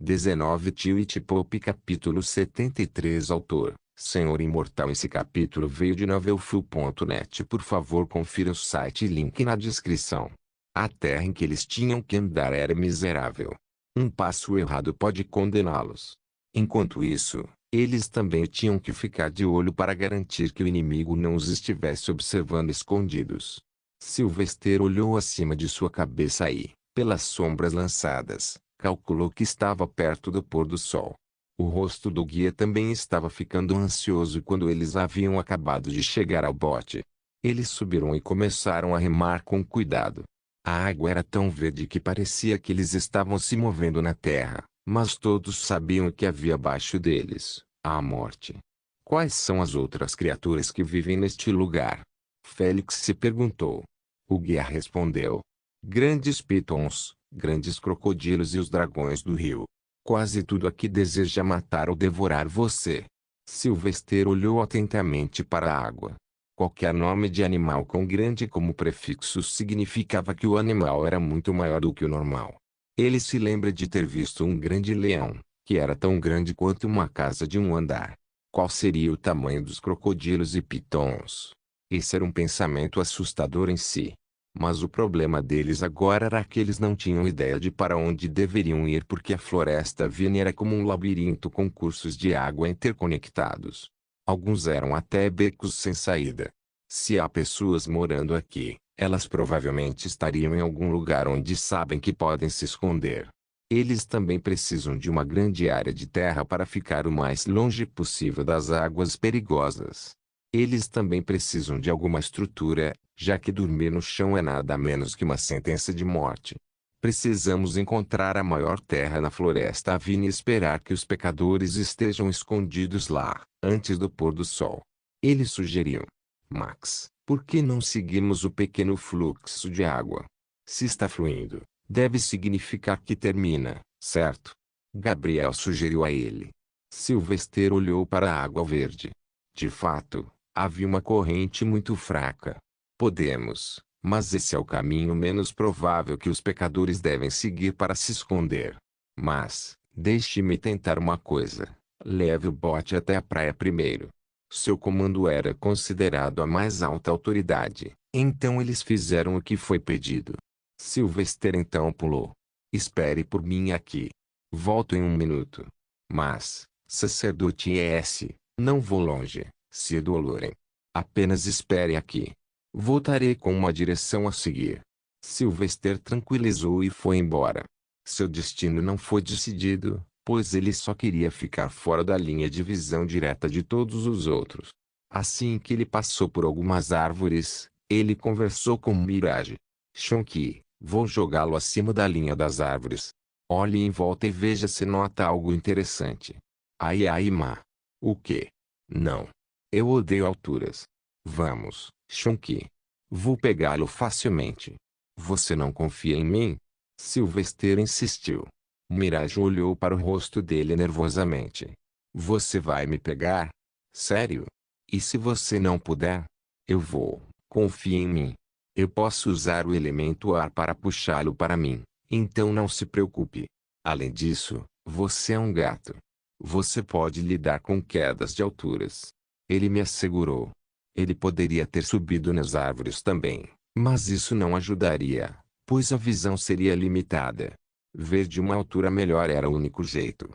19 Tilt Pop capítulo 73 Autor, Senhor Imortal. Esse capítulo veio de novelfull.net. Por favor confira o site e link na descrição. A terra em que eles tinham que andar era miserável. Um passo errado pode condená-los. Enquanto isso, eles também tinham que ficar de olho para garantir que o inimigo não os estivesse observando escondidos. Sylvester olhou acima de sua cabeça e, pelas sombras lançadas, calculou que estava perto do pôr do sol. O rosto do guia também estava ficando ansioso quando eles haviam acabado de chegar ao bote. Eles subiram e começaram a remar com cuidado. A água era tão verde que parecia que eles estavam se movendo na terra, mas todos sabiam que havia abaixo deles a morte. Quais são as outras criaturas que vivem neste lugar? Félix se perguntou. O guia respondeu. Grandes pitons, grandes crocodilos e os dragões do rio. Quase tudo aqui deseja matar ou devorar você. Sylvester olhou atentamente para a água. Qualquer nome de animal com grande como prefixo significava que o animal era muito maior do que o normal. Ele se lembra de ter visto um grande leão, que era tão grande quanto uma casa de um andar. Qual seria o tamanho dos crocodilos e pitons? Esse era um pensamento assustador em si. Mas o problema deles agora era que eles não tinham ideia de para onde deveriam ir porque a floresta Vini era como um labirinto com cursos de água interconectados. Alguns eram até becos sem saída. Se há pessoas morando aqui, elas provavelmente estariam em algum lugar onde sabem que podem se esconder. Eles também precisam de uma grande área de terra para ficar o mais longe possível das águas perigosas. Eles também precisam de alguma estrutura, já que dormir no chão é nada menos que uma sentença de morte. Precisamos encontrar a maior terra na floresta Vini e esperar que os pecadores estejam escondidos lá, antes do pôr do sol. Ele sugeriu. Max, por que não seguimos o pequeno fluxo de água? Se está fluindo, deve significar que termina, certo? Gabriel sugeriu a ele. Sylvester olhou para a água verde. De fato, havia uma corrente muito fraca. Podemos, mas esse é o caminho menos provável que os pecadores devem seguir para se esconder. Mas, deixe-me tentar uma coisa. Leve o bote até a praia primeiro. Seu comando era considerado a mais alta autoridade, então eles fizeram o que foi pedido. Sylvester então pulou. Espere por mim aqui. Volto em um minuto. Mas, sacerdote S, não vou longe, Sir Oloren. Apenas espere aqui. Voltarei com uma direção a seguir. Sylvester tranquilizou e foi embora. Seu destino não foi decidido, pois ele só queria ficar fora da linha de visão direta de todos os outros. Assim que ele passou por algumas árvores, ele conversou com Mirage. Shonky, vou jogá-lo acima da linha das árvores. Olhe em volta e veja se nota algo interessante. Ai ai ma. O quê? Não. Eu odeio alturas. Vamos, Shonky. Vou pegá-lo facilmente. Você não confia em mim? Sylvester insistiu. Mirage olhou para o rosto dele nervosamente. Você vai me pegar? Sério? E se você não puder? Eu vou. Confie em mim. Eu posso usar o elemento ar para puxá-lo para mim, então não se preocupe. Além disso, você é um gato. Você pode lidar com quedas de alturas. Ele me assegurou. Ele poderia ter subido nas árvores também, mas isso não ajudaria, pois a visão seria limitada. Ver de uma altura melhor era o único jeito.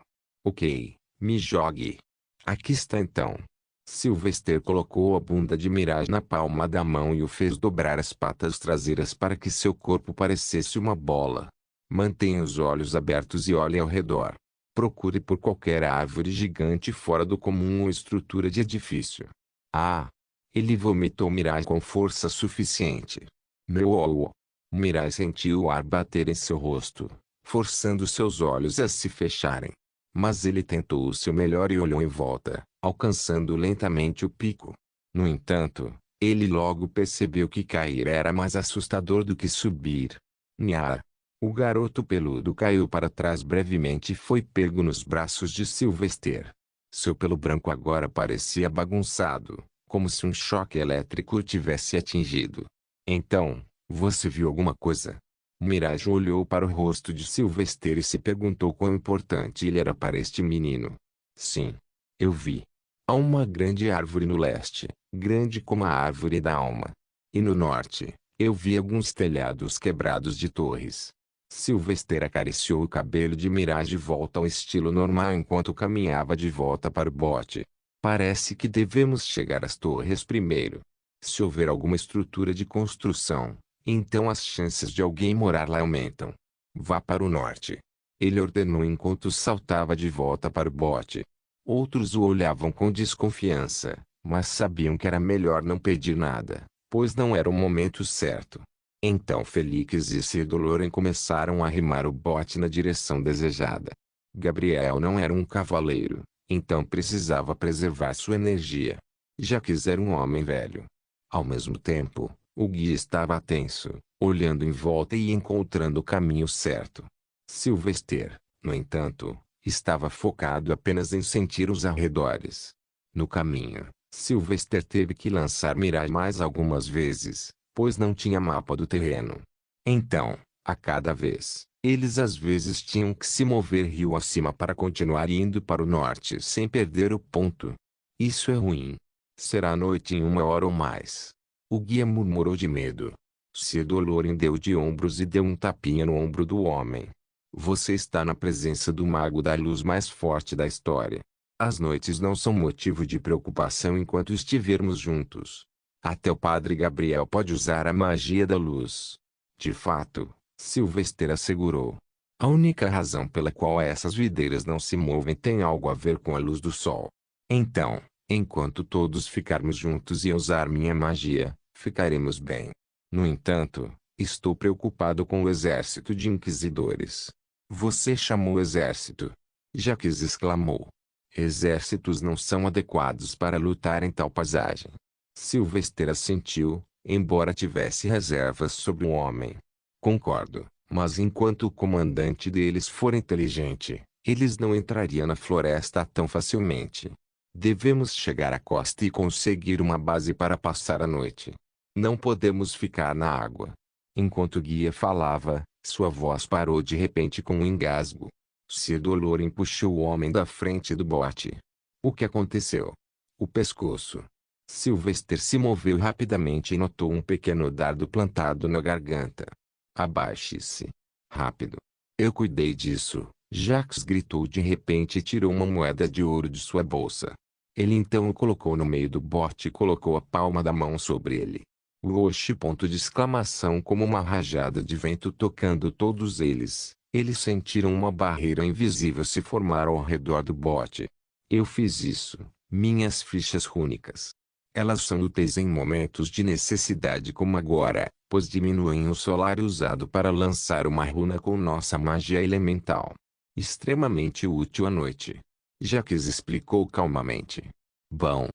Ok, me jogue. Aqui está então. Sylvester colocou a bunda de Mirage na palma da mão e o fez dobrar as patas traseiras para que seu corpo parecesse uma bola. Mantenha os olhos abertos e olhe ao redor. Procure por qualquer árvore gigante fora do comum ou estrutura de edifício. Ah! Ele vomitou Mirage com força suficiente. Meu! Mirage sentiu o ar bater em seu rosto, forçando seus olhos a se fecharem. Mas ele tentou o seu melhor e olhou em volta, alcançando lentamente o pico. No entanto, ele logo percebeu que cair era mais assustador do que subir. Nha! O garoto peludo caiu para trás brevemente e foi pego nos braços de Sylvester. Seu pelo branco agora parecia bagunçado, como se um choque elétrico o tivesse atingido. Então, você viu alguma coisa? Mirage olhou para o rosto de Sylvester e se perguntou quão importante ele era para este menino. Sim. Eu vi. Há uma grande árvore no leste, grande como a árvore da alma. E no norte, eu vi alguns telhados quebrados de torres. Sylvester acariciou o cabelo de Mirage de volta ao estilo normal enquanto caminhava de volta para o bote. Parece que devemos chegar às torres primeiro. Se houver alguma estrutura de construção, então as chances de alguém morar lá aumentam. Vá para o norte. Ele ordenou enquanto saltava de volta para o bote. Outros o olhavam com desconfiança, mas sabiam que era melhor não pedir nada, pois não era o momento certo. Então Felix e Sir Doloren começaram a remar o bote na direção desejada. Gabriel não era um cavaleiro, então precisava preservar sua energia. Jacques era um homem velho. Ao mesmo tempo, o guia estava tenso, olhando em volta e encontrando o caminho certo. Sylvester, no entanto, estava focado apenas em sentir os arredores. No caminho, Sylvester teve que lançar Mirage mais algumas vezes, pois não tinha mapa do terreno. Então, a cada vez, eles às vezes tinham que se mover rio acima para continuar indo para o norte sem perder o ponto. Isso é ruim. Será noite em 1 hora ou mais. O guia murmurou de medo. Sir Doloren deu de ombros e deu um tapinha no ombro do homem. Você está na presença do mago da luz mais forte da história. As noites não são motivo de preocupação enquanto estivermos juntos. Até o Padre Gabriel pode usar a magia da luz. De fato, Sylvester assegurou. A única razão pela qual essas videiras não se movem tem algo a ver com a luz do sol. Então, enquanto todos ficarmos juntos e usar minha magia, ficaremos bem. No entanto, estou preocupado com o exército de inquisidores. Você chamou exército? Jacques exclamou. Exércitos não são adequados para lutar em tal paisagem. Sylvester assentiu, embora tivesse reservas sobre o homem. Concordo, mas enquanto o comandante deles for inteligente, eles não entrariam na floresta tão facilmente. Devemos chegar à costa e conseguir uma base para passar a noite. Não podemos ficar na água. Enquanto o guia falava, sua voz parou de repente com um engasgo. Sir Doloren puxou o homem da frente do bote. O que aconteceu? O pescoço. Sylvester se moveu rapidamente e notou um pequeno dardo plantado na garganta. Abaixe-se. Rápido. Eu cuidei disso. Jacques gritou de repente e tirou uma moeda de ouro de sua bolsa. Ele então o colocou no meio do bote e colocou a palma da mão sobre ele. Oxi! Ponto de exclamação como uma rajada de vento tocando todos eles. Eles sentiram uma barreira invisível se formar ao redor do bote. Eu fiz isso, minhas fichas rúnicas. Elas são úteis em momentos de necessidade como agora, pois diminuem o solar usado para lançar uma runa com nossa magia elemental. Extremamente útil à noite. Jacques explicou calmamente. Bom.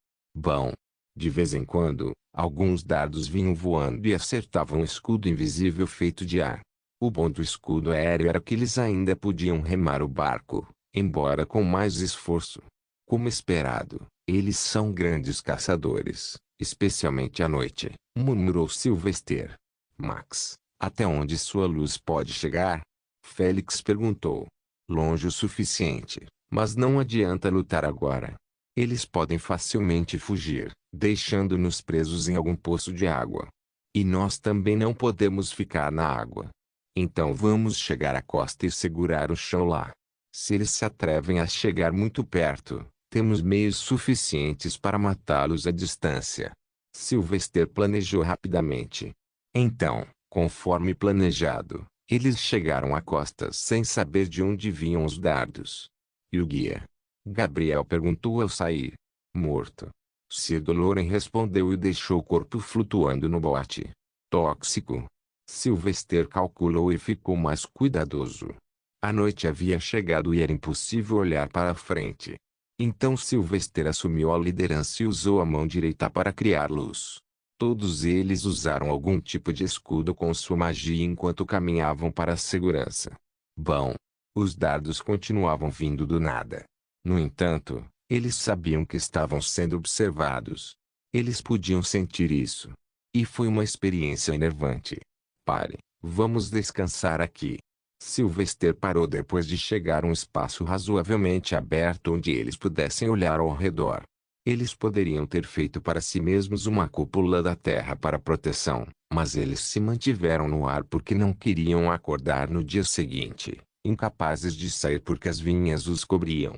De vez em quando, alguns dardos vinham voando e acertavam o escudo invisível feito de ar. O bom do escudo aéreo era que eles ainda podiam remar o barco, embora com mais esforço. Como esperado, eles são grandes caçadores, especialmente à noite, murmurou Sylvester. Max, até onde sua luz pode chegar? Félix perguntou. Longe o suficiente, mas não adianta lutar agora. Eles podem facilmente fugir, deixando-nos presos em algum poço de água. E nós também não podemos ficar na água. Então vamos chegar à costa e segurar o chão lá. Se eles se atrevem a chegar muito perto, temos meios suficientes para matá-los à distância. Sylvester planejou rapidamente. Então, conforme planejado, eles chegaram à costa sem saber de onde vinham os dardos. E o guia? Gabriel perguntou ao sair. Morto. Sir Doloren respondeu e deixou o corpo flutuando no bote. Tóxico. Sylvester calculou e ficou mais cuidadoso. A noite havia chegado e era impossível olhar para a frente. Então Sylvester assumiu a liderança e usou a mão direita para criar luz. Todos eles usaram algum tipo de escudo com sua magia enquanto caminhavam para a segurança. Bom, os dardos continuavam vindo do nada. No entanto, eles sabiam que estavam sendo observados. Eles podiam sentir isso. E foi uma experiência enervante. Pare, Vamos descansar aqui. Sylvester parou depois de chegar a um espaço razoavelmente aberto onde eles pudessem olhar ao redor. Eles poderiam ter feito para si mesmos uma cúpula da terra para proteção, mas eles se mantiveram no ar porque não queriam acordar no dia seguinte, incapazes de sair porque as vinhas os cobriam.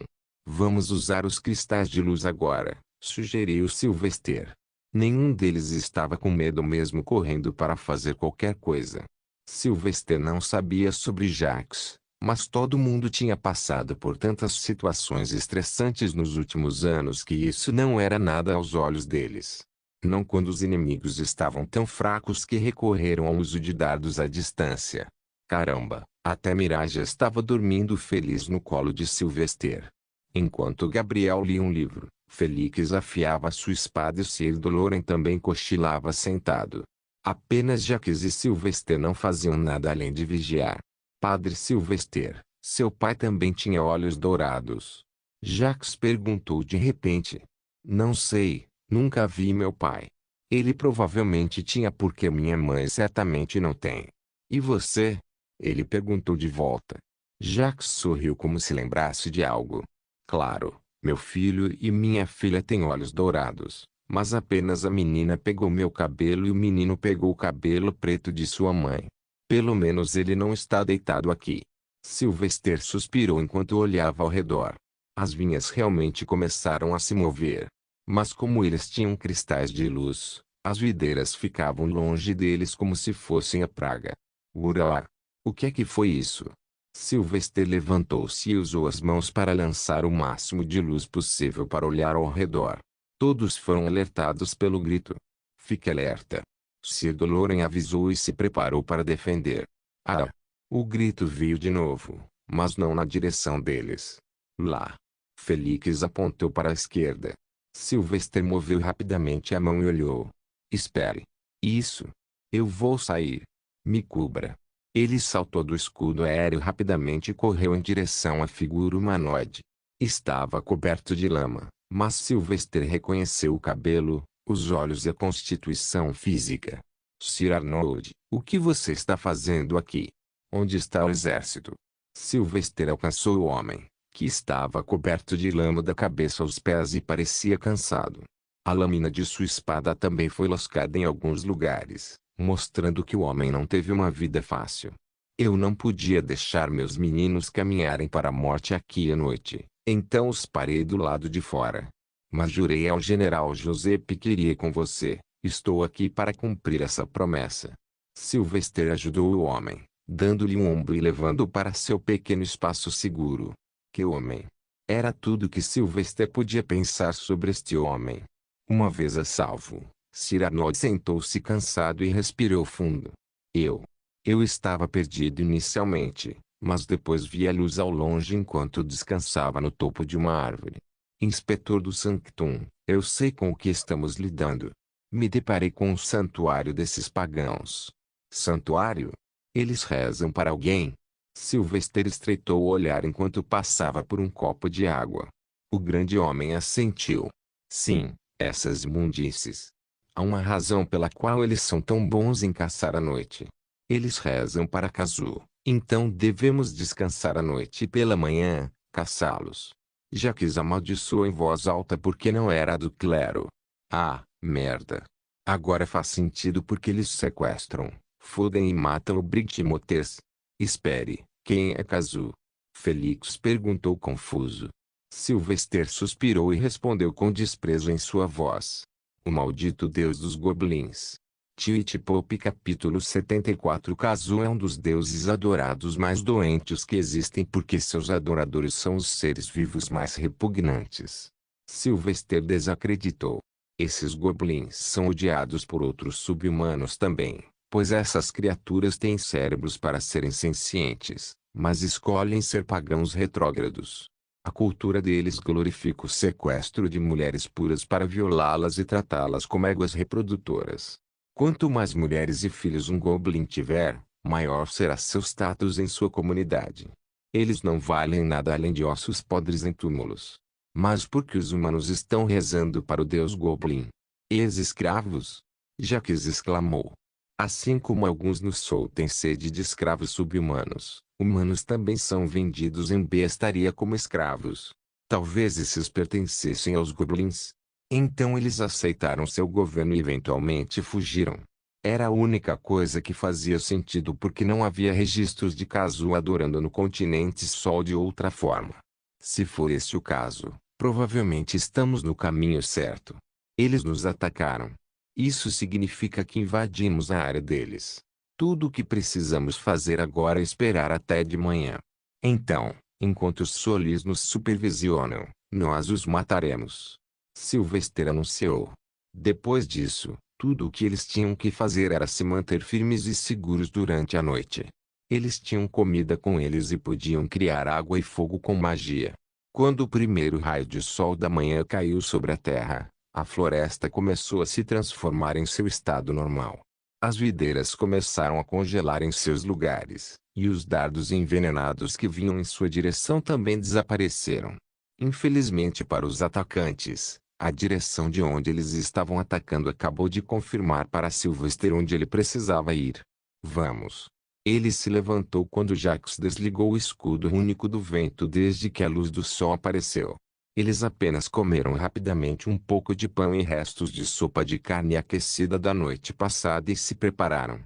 Vamos usar os cristais de luz agora, sugeriu Sylvester. Nenhum deles estava com medo mesmo correndo para fazer qualquer coisa. Sylvester não sabia sobre Jacques, mas todo mundo tinha passado por tantas situações estressantes nos últimos anos que isso não era nada aos olhos deles. Não quando os inimigos estavam tão fracos que recorreram ao uso de dardos à distância. Caramba, até Mirage estava dormindo feliz no colo de Sylvester. Enquanto Gabriel lia um livro, Félix afiava sua espada e Sir Doloren também cochilava sentado. Apenas Jacques e Sylvester não faziam nada além de vigiar. Padre Sylvester, seu pai também tinha olhos dourados? Jacques perguntou de repente. Não sei, nunca vi meu pai. Ele provavelmente tinha porque minha mãe certamente não tem. E você? Ele perguntou de volta. Jacques sorriu como se lembrasse de algo. Claro, meu filho e minha filha têm olhos dourados, mas apenas a menina pegou meu cabelo e o menino pegou o cabelo preto de sua mãe. Pelo menos ele não está deitado aqui. Sylvester suspirou enquanto olhava ao redor. As vinhas realmente começaram a se mover. Mas como eles tinham cristais de luz, as videiras ficavam longe deles como se fossem a praga. Urá! O que é que foi isso? Sylvester levantou-se e usou as mãos para lançar o máximo de luz possível para olhar ao redor. Todos foram alertados pelo grito. Fique alerta. Sir Doloren avisou e se preparou para defender. Ah! O grito veio de novo, mas não na direção deles. Lá. Félix apontou para a esquerda. Sylvester moveu rapidamente a mão e olhou. Espere. Isso. Eu vou sair. Me cubra. Ele saltou do escudo aéreo rapidamente e correu em direção à figura humanoide. Estava coberto de lama, mas Sylvester reconheceu o cabelo, os olhos e a constituição física. Sir Arnold, o que você está fazendo aqui? Onde está o exército? Sylvester alcançou o homem, que estava coberto de lama da cabeça aos pés e parecia cansado. A lâmina de sua espada também foi lascada em alguns lugares, mostrando que o homem não teve uma vida fácil. Eu não podia deixar meus meninos caminharem para a morte aqui à noite, então os parei do lado de fora. Mas jurei ao general Giuseppe que iria com você. Estou aqui para cumprir essa promessa. Sylvester ajudou o homem, dando-lhe um ombro e levando-o para seu pequeno espaço seguro. Que homem! Era tudo que Sylvester podia pensar sobre este homem. Uma vez a salvo, Sir Arnold sentou-se cansado e respirou fundo. Eu estava perdido inicialmente, mas depois vi a luz ao longe enquanto descansava no topo de uma árvore. Inspetor do Sanctum, eu sei com o que estamos lidando. Me deparei com o santuário desses pagãos. Santuário? Eles rezam para alguém? Sylvester estreitou o olhar enquanto passava por um copo de água. O grande homem assentiu. Sim, essas imundícies. Há uma razão pela qual eles são tão bons em caçar à noite. Eles rezam para Kazu, então devemos descansar à noite e pela manhã, caçá-los. Jacques amaldiçoou em voz alta porque não era do clero. Ah, merda. Agora faz sentido porque eles sequestram, fodem e matam o Brightmotes. Espere, quem é Kazu? Félix perguntou confuso. Sylvester suspirou e respondeu com desprezo em sua voz. O maldito deus dos goblins. Titipop capítulo 74. Kazu é um dos deuses adorados mais doentes que existem porque seus adoradores são os seres vivos mais repugnantes. Sylvester desacreditou. Esses goblins são odiados por outros sub-humanos também, pois essas criaturas têm cérebros para serem sencientes, mas escolhem ser pagãos retrógrados. A cultura deles glorifica o sequestro de mulheres puras para violá-las e tratá-las como éguas reprodutoras. Quanto mais mulheres e filhos um goblin tiver, maior será seu status em sua comunidade. Eles não valem nada além de ossos podres em túmulos. Mas por que os humanos estão rezando para o deus Goblin? Ex-escravos? Jacques exclamou. Assim como alguns no Sul têm sede de escravos subhumanos, humanos também são vendidos em bestaria como escravos. Talvez esses pertencessem aos goblins. Então eles aceitaram seu governo e eventualmente fugiram. Era a única coisa que fazia sentido porque não havia registros de Kazu adorando no continente Sol de outra forma. Se for esse o caso, provavelmente estamos no caminho certo. Eles nos atacaram. Isso significa que invadimos a área deles. Tudo o que precisamos fazer agora é esperar até de manhã. Então, enquanto os Solis nos supervisionam, nós os mataremos. Sylvester anunciou. Depois disso, tudo o que eles tinham que fazer era se manter firmes e seguros durante a noite. Eles tinham comida com eles e podiam criar água e fogo com magia. Quando o primeiro raio de sol da manhã caiu sobre a terra, a floresta começou a se transformar em seu estado normal. As videiras começaram a congelar em seus lugares, e os dardos envenenados que vinham em sua direção também desapareceram. Infelizmente para os atacantes, a direção de onde eles estavam atacando acabou de confirmar para Sylvester onde ele precisava ir. Vamos. Ele se levantou quando Jax desligou o escudo único do vento desde que a luz do sol apareceu. Eles apenas comeram rapidamente um pouco de pão e restos de sopa de carne aquecida da noite passada e se prepararam.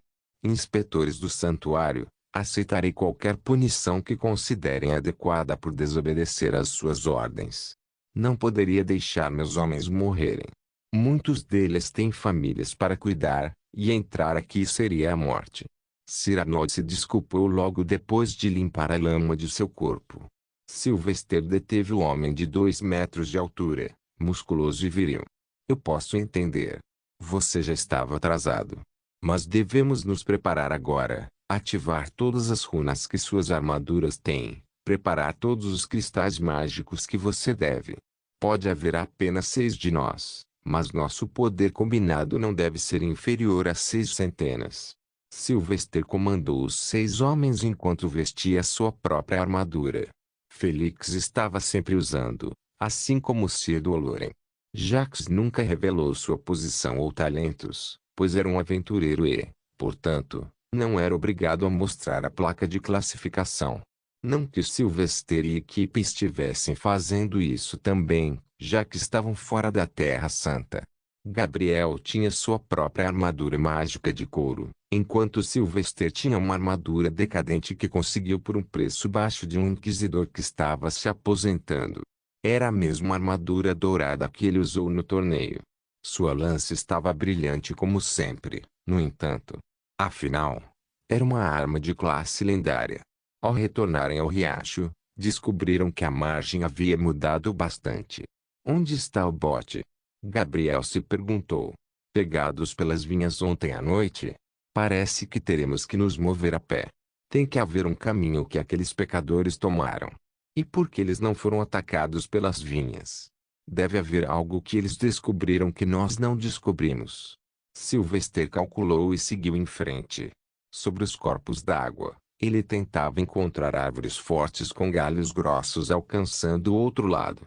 Inspetores do santuário, aceitarei qualquer punição que considerem adequada por desobedecer às suas ordens. Não poderia deixar meus homens morrerem. Muitos deles têm famílias para cuidar, e entrar aqui seria a morte. Cyranold se desculpou logo depois de limpar a lama de seu corpo. Sylvester deteve o homem de 2 metros de altura, musculoso e viril. Eu posso entender. Você já estava atrasado. Mas devemos nos preparar agora, ativar todas as runas que suas armaduras têm, preparar todos os cristais mágicos que você deve. Pode haver apenas 6 de nós, mas nosso poder combinado não deve ser inferior a 6 centenas. Sylvester comandou os 6 homens enquanto vestia sua própria armadura. Felix estava sempre usando, assim como Sir Oloren. Jax nunca revelou sua posição ou talentos, pois era um aventureiro e, portanto, não era obrigado a mostrar a placa de classificação. Não que Sylvester e equipe estivessem fazendo isso também, já que estavam fora da Terra Santa. Gabriel tinha sua própria armadura mágica de couro, enquanto Sylvester tinha uma armadura decadente que conseguiu por um preço baixo de um inquisidor que estava se aposentando. Era a mesma armadura dourada que ele usou no torneio. Sua lança estava brilhante como sempre, no entanto. Afinal, era uma arma de classe lendária. Ao retornarem ao riacho, descobriram que a margem havia mudado bastante. Onde está o bote? Gabriel se perguntou. Pegados pelas vinhas ontem à noite? Parece que teremos que nos mover a pé. Tem que haver um caminho que aqueles pecadores tomaram. E por que eles não foram atacados pelas vinhas? Deve haver algo que eles descobriram que nós não descobrimos. Sylvester calculou e seguiu em frente. Sobre os corpos d'água, ele tentava encontrar árvores fortes com galhos grossos alcançando o outro lado.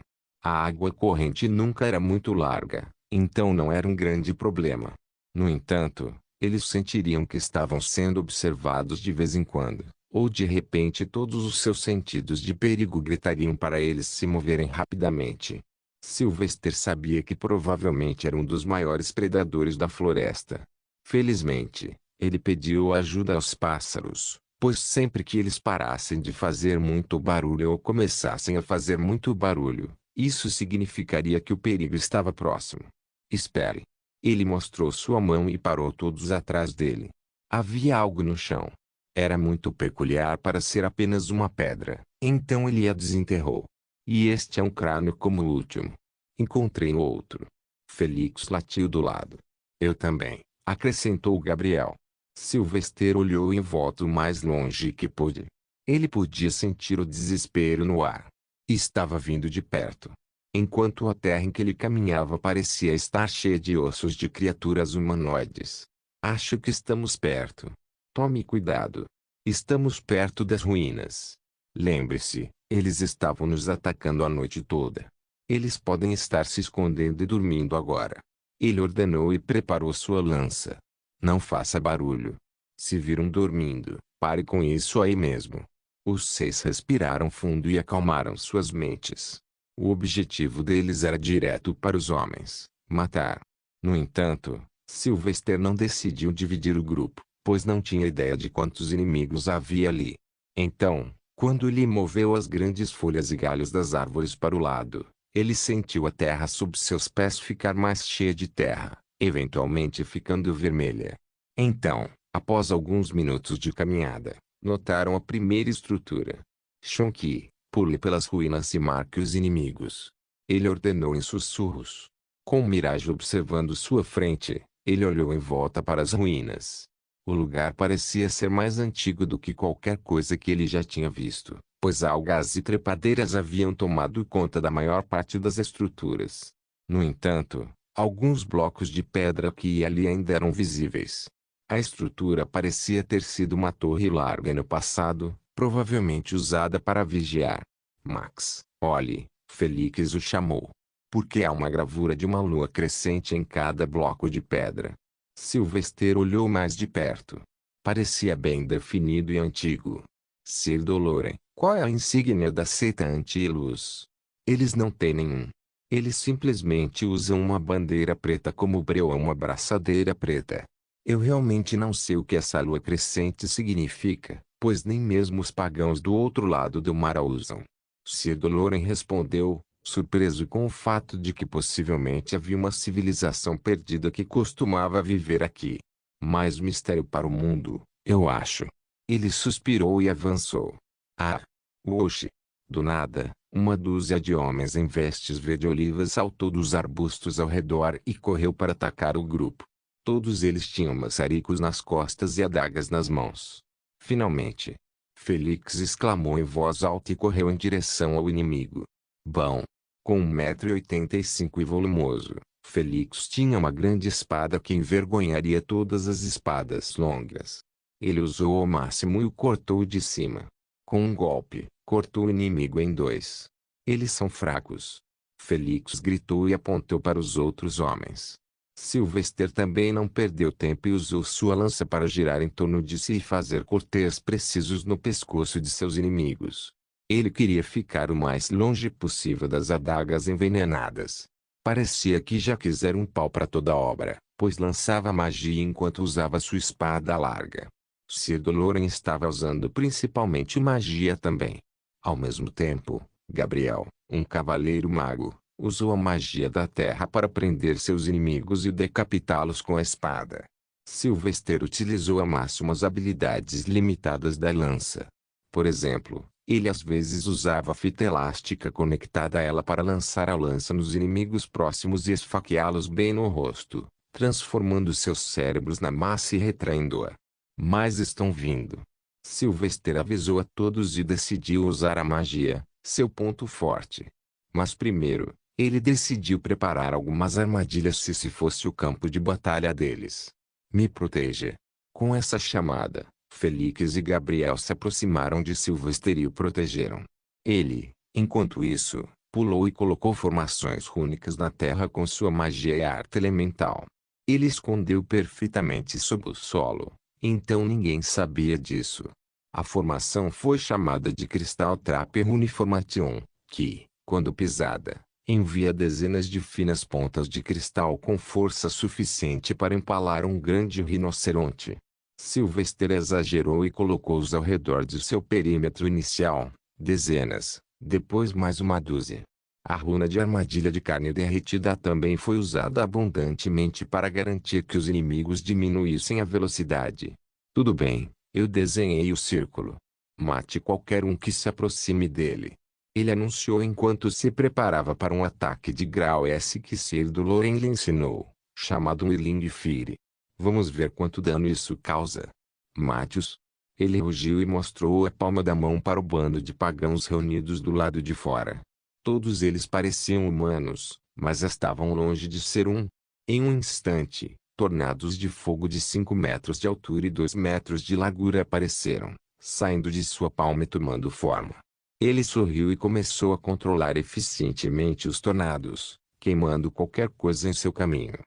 A água corrente nunca era muito larga, então não era um grande problema. No entanto, eles sentiriam que estavam sendo observados de vez em quando, ou de repente todos os seus sentidos de perigo gritariam para eles se moverem rapidamente. Sylvester sabia que provavelmente era um dos maiores predadores da floresta. Felizmente, ele pediu ajuda aos pássaros, pois sempre que eles parassem de fazer muito barulho ou começassem a fazer muito barulho, isso significaria que o perigo estava próximo. Espere. Ele mostrou sua mão e parou todos atrás dele. Havia algo no chão. Era muito peculiar para ser apenas uma pedra, então ele a desenterrou. E este é um crânio como o último. Encontrei outro. Felix latiu do lado. Eu também, acrescentou Gabriel. Sylvester olhou em volta o mais longe que pôde. Ele podia sentir o desespero no ar. Estava vindo de perto. Enquanto a terra em que ele caminhava parecia estar cheia de ossos de criaturas humanoides. Acho que estamos perto. Tome cuidado. Estamos perto das ruínas. Lembre-se, eles estavam nos atacando a noite toda. Eles podem estar se escondendo e dormindo agora. Ele ordenou e preparou sua lança. Não faça barulho. Se viram dormindo, pare com isso aí mesmo. Os 6 respiraram fundo e acalmaram suas mentes. O objetivo deles era direto para os homens: matar. No entanto, Sylvester não decidiu dividir o grupo, pois não tinha ideia de quantos inimigos havia ali. Então, quando ele moveu as grandes folhas e galhos das árvores para o lado, ele sentiu a terra sob seus pés ficar mais cheia de terra, eventualmente ficando vermelha. Então, após alguns minutos de caminhada, notaram a primeira estrutura. Shonki, pule pelas ruínas e marque os inimigos. Ele ordenou em sussurros. Com Mirage observando sua frente, ele olhou em volta para as ruínas. O lugar parecia ser mais antigo do que qualquer coisa que ele já tinha visto, pois algas e trepadeiras haviam tomado conta da maior parte das estruturas. No entanto, alguns blocos de pedra aqui e ali ainda eram visíveis. A estrutura parecia ter sido uma torre larga no passado, provavelmente usada para vigiar. Max, olhe, Felix o chamou. Porque há uma gravura de uma lua crescente em cada bloco de pedra. Sylvester olhou mais de perto. Parecia bem definido e antigo. Sir Doloren, qual é a insígnia da seita anti-luz? Eles não têm nenhum. Eles simplesmente usam uma bandeira preta como breu ou uma braçadeira preta. Eu realmente não sei o que essa lua crescente significa, pois nem mesmo os pagãos do outro lado do mar a usam. Sir Doloren respondeu, surpreso com o fato de que possivelmente havia uma civilização perdida que costumava viver aqui. Mais mistério para o mundo, eu acho. Ele suspirou e avançou. Ah! Oxe! Do nada, uma dúzia de homens em vestes verde-oliva saltou dos arbustos ao redor e correu para atacar o grupo. Todos eles tinham maçaricos nas costas e adagas nas mãos. Finalmente! Felix exclamou em voz alta e correu em direção ao inimigo. Bom! Com 1,85 m e volumoso, Felix tinha uma grande espada que envergonharia todas as espadas longas. Ele usou ao máximo e o cortou de cima. Com um golpe, cortou o inimigo em 2. Eles são fracos. Felix gritou e apontou para os outros homens. Sylvester também não perdeu tempo e usou sua lança para girar em torno de si e fazer cortes precisos no pescoço de seus inimigos. Ele queria ficar o mais longe possível das adagas envenenadas. Parecia que já quisera um pau para toda a obra, pois lançava magia enquanto usava sua espada larga. Sir Doloren estava usando principalmente magia também. Ao mesmo tempo, Gabriel, um cavaleiro mago, usou a magia da terra para prender seus inimigos e decapitá-los com a espada. Sylvester utilizou ao máximo as habilidades limitadas da lança. Por exemplo, ele às vezes usava fita elástica conectada a ela para lançar a lança nos inimigos próximos e esfaqueá-los bem no rosto, transformando seus cérebros na massa e retraindo-a. Mas estão vindo. Sylvester avisou a todos e decidiu usar a magia, seu ponto forte. Mas primeiro, ele decidiu preparar algumas armadilhas se fosse o campo de batalha deles. Me proteja. Com essa chamada, Felix e Gabriel se aproximaram de Sylvester e o protegeram. Ele, enquanto isso, pulou e colocou formações rúnicas na terra com sua magia e arte elemental. Ele escondeu perfeitamente sob o solo, então ninguém sabia disso. A formação foi chamada de Crystal Trap Runiformation, que, quando pisada, envia dezenas de finas pontas de cristal com força suficiente para empalar um grande rinoceronte. Sylvester exagerou e colocou-os ao redor de seu perímetro inicial, dezenas, depois mais uma dúzia. A runa de armadilha de carne derretida também foi usada abundantemente para garantir que os inimigos diminuíssem a velocidade. Tudo bem, eu desenhei o círculo. Mate qualquer um que se aproxime dele. Ele anunciou enquanto se preparava para um ataque de grau S que Sir Doloren lhe ensinou, chamado Whirling Fury. Vamos ver quanto dano isso causa. Mate-os. Ele rugiu e mostrou a palma da mão para o bando de pagãos reunidos do lado de fora. Todos eles pareciam humanos, mas estavam longe de ser um. Em um instante, tornados de fogo de 5 metros de altura e 2 metros de largura apareceram, saindo de sua palma e tomando forma. Ele sorriu e começou a controlar eficientemente os tornados, queimando qualquer coisa em seu caminho.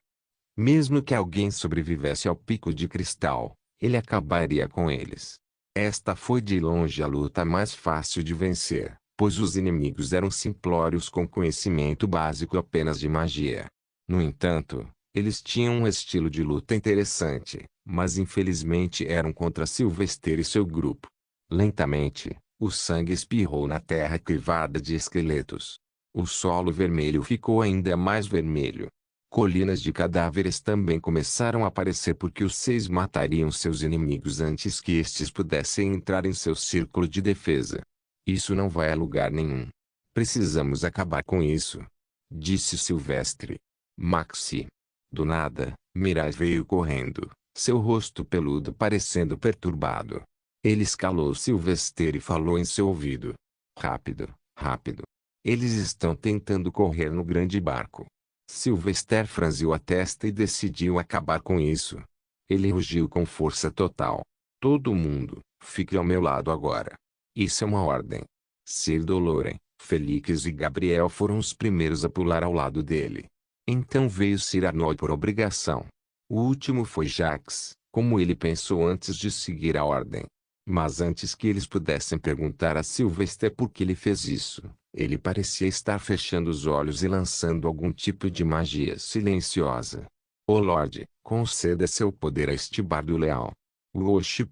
Mesmo que alguém sobrevivesse ao pico de cristal, ele acabaria com eles. Esta foi de longe a luta mais fácil de vencer, pois os inimigos eram simplórios com conhecimento básico apenas de magia. No entanto, eles tinham um estilo de luta interessante, mas infelizmente eram contra Sylvester e seu grupo. Lentamente, o sangue espirrou na terra crivada de esqueletos. O solo vermelho ficou ainda mais vermelho. Colinas de cadáveres também começaram a aparecer porque os 6 matariam seus inimigos antes que estes pudessem entrar em seu círculo de defesa. Isso não vai a lugar nenhum. Precisamos acabar com isso, disse Sylvester. Maxi. Do nada, Mirai veio correndo, seu rosto peludo parecendo perturbado. Ele escalou Sylvester e falou em seu ouvido. Rápido, rápido. Eles estão tentando correr no grande barco. Sylvester franziu a testa e decidiu acabar com isso. Ele rugiu com força total. Todo mundo, fique ao meu lado agora. Isso é uma ordem. Sir Doloren, Felix e Gabriel foram os primeiros a pular ao lado dele. Então veio Sir Arnold por obrigação. O último foi Jax, como ele pensou antes de seguir a ordem. Mas antes que eles pudessem perguntar a Sylvester por que ele fez isso, ele parecia estar fechando os olhos e lançando algum tipo de magia silenciosa. "Oh Lorde, conceda seu poder a este bardo leal." Wosh!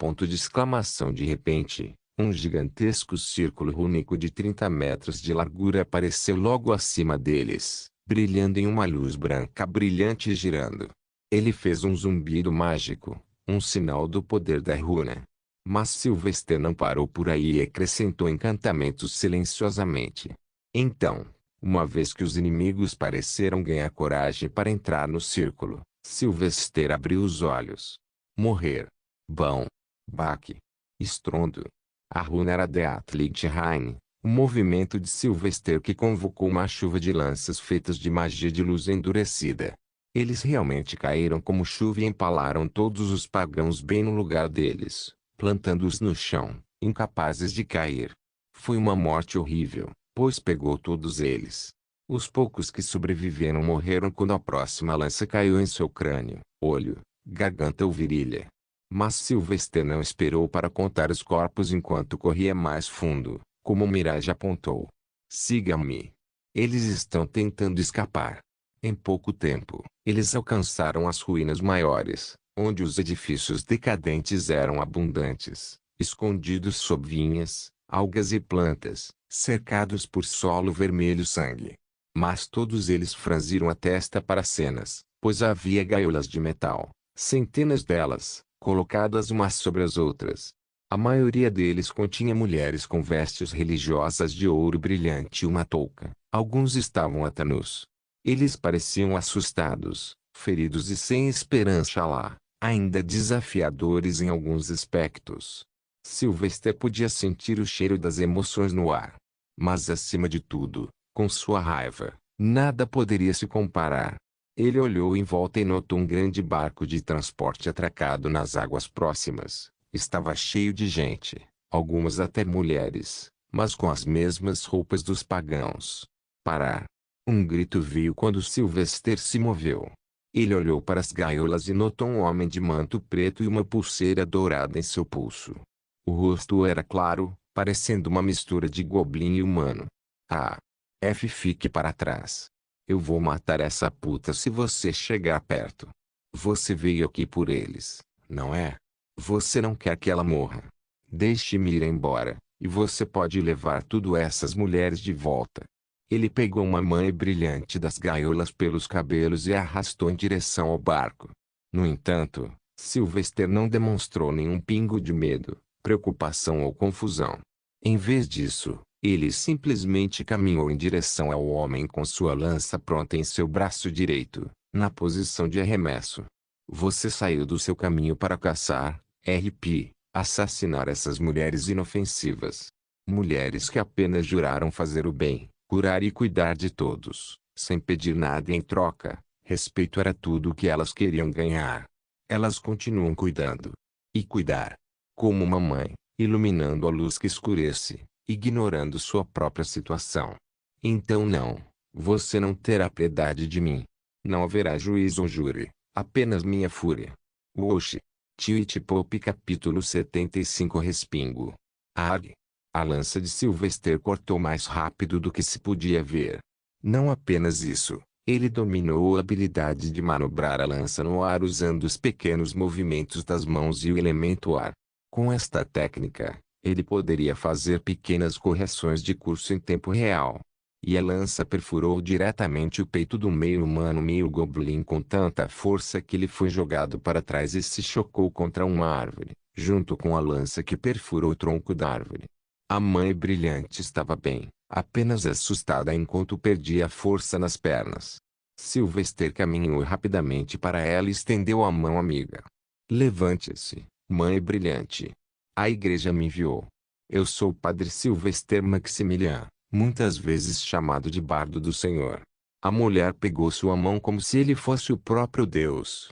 De repente, um gigantesco círculo rúnico de 30 metros de largura apareceu logo acima deles, brilhando em uma luz branca brilhante e girando. Ele fez um zumbido mágico, um sinal do poder da runa. Mas Sylvester não parou por aí e acrescentou encantamentos silenciosamente. Então, uma vez que os inimigos pareceram ganhar coragem para entrar no círculo, Sylvester abriu os olhos. Morrer. Bom. Baque. Estrondo. A runa era de Atlichheim, o movimento de Sylvester que convocou uma chuva de lanças feitas de magia de luz endurecida. Eles realmente caíram como chuva e empalaram todos os pagãos bem no lugar deles, plantando-os no chão, incapazes de cair. Foi uma morte horrível, pois pegou todos eles. Os poucos que sobreviveram morreram quando a próxima lança caiu em seu crânio, olho, garganta ou virilha. Mas Sylvester não esperou para contar os corpos enquanto corria mais fundo, como Mirage apontou. "Siga-me. Eles estão tentando escapar." Em pouco tempo, eles alcançaram as ruínas maiores, onde os edifícios decadentes eram abundantes, escondidos sob vinhas, algas e plantas, cercados por solo vermelho sangue. Mas todos eles franziram a testa para as cenas, pois havia gaiolas de metal, centenas delas, colocadas umas sobre as outras. A maioria deles continha mulheres com vestes religiosas de ouro brilhante e uma touca. Alguns estavam até nus. Eles pareciam assustados, feridos e sem esperança lá, ainda desafiadores em alguns aspectos. Sylvester podia sentir o cheiro das emoções no ar. Mas acima de tudo, com sua raiva, nada poderia se comparar. Ele olhou em volta e notou um grande barco de transporte atracado nas águas próximas. Estava cheio de gente, algumas até mulheres, mas com as mesmas roupas dos pagãos. Parar! Um grito veio quando Sylvester se moveu. Ele olhou para as gaiolas e notou um homem de manto preto e uma pulseira dourada em seu pulso. O rosto era claro, parecendo uma mistura de goblin e humano. "Ah! Fique para trás. Eu vou matar essa puta se você chegar perto. Você veio aqui por eles, não é? Você não quer que ela morra. Deixe-me ir embora, e você pode levar tudo essas mulheres de volta." Ele pegou uma mãe brilhante das gaiolas pelos cabelos e a arrastou em direção ao barco. No entanto, Sylvester não demonstrou nenhum pingo de medo, preocupação ou confusão. Em vez disso, ele simplesmente caminhou em direção ao homem com sua lança pronta em seu braço direito, na posição de arremesso. "Você saiu do seu caminho para caçar, assassinar essas mulheres inofensivas. Mulheres que apenas juraram fazer o bem, curar e cuidar de todos, sem pedir nada em troca. Respeito era tudo o que elas queriam ganhar. Elas continuam cuidando. E cuidar. Como uma mãe, iluminando a luz que escurece, ignorando sua própria situação. Então não, você não terá piedade de mim. Não haverá juiz ou júri, Apenas minha fúria. Oxi. Twitch Pop capítulo 75 Respingo. Arg. A lança de Sylvester cortou mais rápido do que se podia ver. Não apenas isso, ele dominou a habilidade de manobrar a lança no ar usando os pequenos movimentos das mãos e o elemento ar. Com esta técnica, ele poderia fazer pequenas correções de curso em tempo real. E a lança perfurou diretamente o peito do meio-humano meio-goblin com tanta força que ele foi jogado para trás e se chocou contra uma árvore, junto com a lança que perfurou o tronco da árvore. A mãe brilhante estava bem, apenas assustada enquanto perdia força nas pernas. Sylvester caminhou rapidamente para ela e estendeu a mão amiga. Levante-se, mãe brilhante. A igreja me enviou. Eu sou o Padre Sylvester Maximilian, muitas vezes chamado de Bardo do Senhor. A mulher pegou sua mão como se ele fosse o próprio Deus.